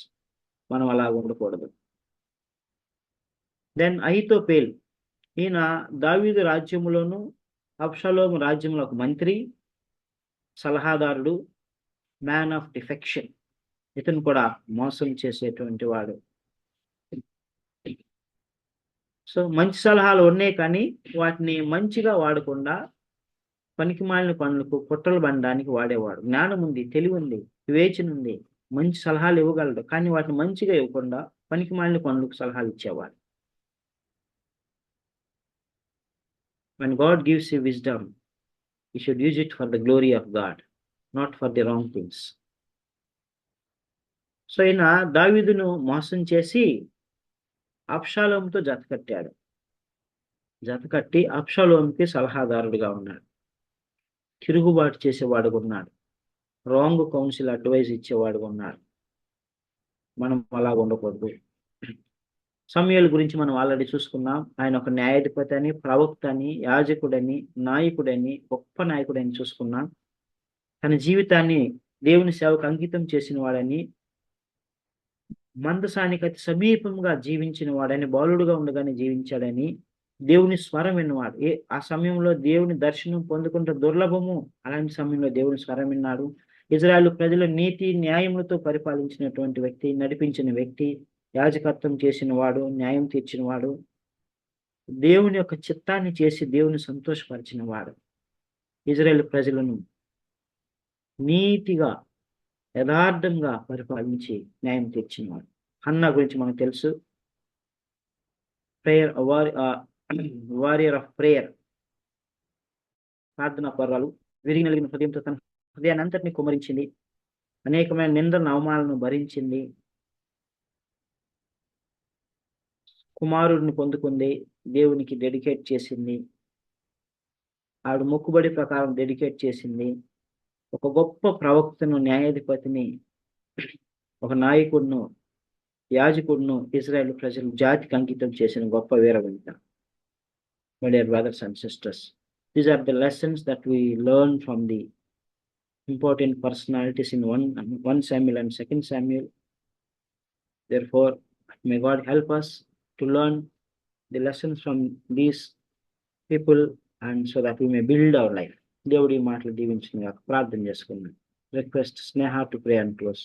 [SPEAKER 1] మనం అలా ఉండకూడదు. దెన్ అహీతోపెల్, ఈయన దావీదు రాజ్యంలోను అబ్షలోము రాజ్యంలో ఒక మంత్రి, సలహాదారుడు, మ్యాన్ ఆఫ్ డిఫెక్షన్. ఇతను కూడా మోసం చేసేటువంటి వాడు. సో మంచి సలహాలు ఉన్నాయి, కానీ వాటిని మంచిగా వాడకుండా పనికిమాలిన పనులకు, కుట్రలు బండడానికి వాడేవాడు. జ్ఞానం ఉంది, తెలివి ఉంది, వివేచన ఉంది, మంచి సలహాలు ఇవ్వగలడు, కానీ వాటిని మంచిగా ఇవ్వకుండా పనికిమాలిన పనులకు సలహాలు ఇచ్చేవాడు. When God gives you wisdom, you should use it for the glory of God, not for the wrong things. So ఈయన దావీదును మోసం చేసి అబ్షాలోముతో జతకట్టి అబ్షాలోముకి సలహాదారుడిగా ఉన్నాడు. తిరుగుబాటు చేసేవాడుగా ఉన్నాడు. రాంగ్ కౌన్సిల్ అడ్వైజ్ ఇచ్చేవాడుగా ఉన్నాడు. మనం అలా ఉండకూడదు. సమూయేలు గురించి మనం ఆల్రెడీ చూసుకున్నాం. ఆయన ఒక న్యాయాధిపతి అని, ప్రవక్త అని, యాజకుడని, నాయకుడని, గొప్ప నాయకుడని చూసుకున్నాం. తన జీవితాన్ని దేవుని సేవకు అంకితం చేసిన వాడని, మందసానికి అతి సమీపంగా జీవించిన వాడని, బాలుడుగా ఉండగానే జీవించాడని, దేవుని స్వరం విన్నవాడు. ఆ సమయంలో దేవుని దర్శనం పొందుకుంటే దుర్లభము. అలాంటి సమయంలో దేవుని స్వరం విన్నాడు. ఇజ్రాయేలు ప్రజలు నీతి న్యాయములతో పరిపాలించినటువంటి వ్యక్తి, నడిపించిన వ్యక్తి, యాజకత్వం చేసిన వాడు, న్యాయం తీర్చిన వాడు, దేవుని యొక్క చిత్తాన్ని చేసి దేవుని సంతోషపరిచిన వాడు. ఇజ్రాయేలు ప్రజలను నీతిగా యథార్థంగా పరిపాలించి న్యాయం తీర్చినవాడు. హన్నా గురించి మనకు తెలుసు. వారియర్ ఆఫ్ ప్రేయర్, ప్రార్థనా పర్వాలు, విరిగి నలిగిన హృదయంతో తన హృదయాన్ని అంతటిని కుమరించింది. అనేకమైన నిందలను అవమానాలను భరించింది. కుమారుడిని పొందుకుంది, దేవునికి డెడికేట్ చేసింది. ఆవిడ మొక్కుబడి ప్రకారం డెడికేట్ చేసింది. ఒక గొప్ప ప్రవక్తను, న్యాయాధిపతిని, ఒక నాయకుడును, యాజకుడును ఇజ్రాయేల్ ప్రజలు జాతికి అంకితం చేసిన గొప్ప వీరవనిత. My dear brothers and sisters, these are the lessons that we learn from the important personalities in 1 Samuel and 2 Samuel. Therefore, may God help us to learn the lessons from these people, and so that we may build our life. దేవుడి మాటలు దీవించిన ప్రార్థన చేసుకున్నాం. Request Sneha to pray and close.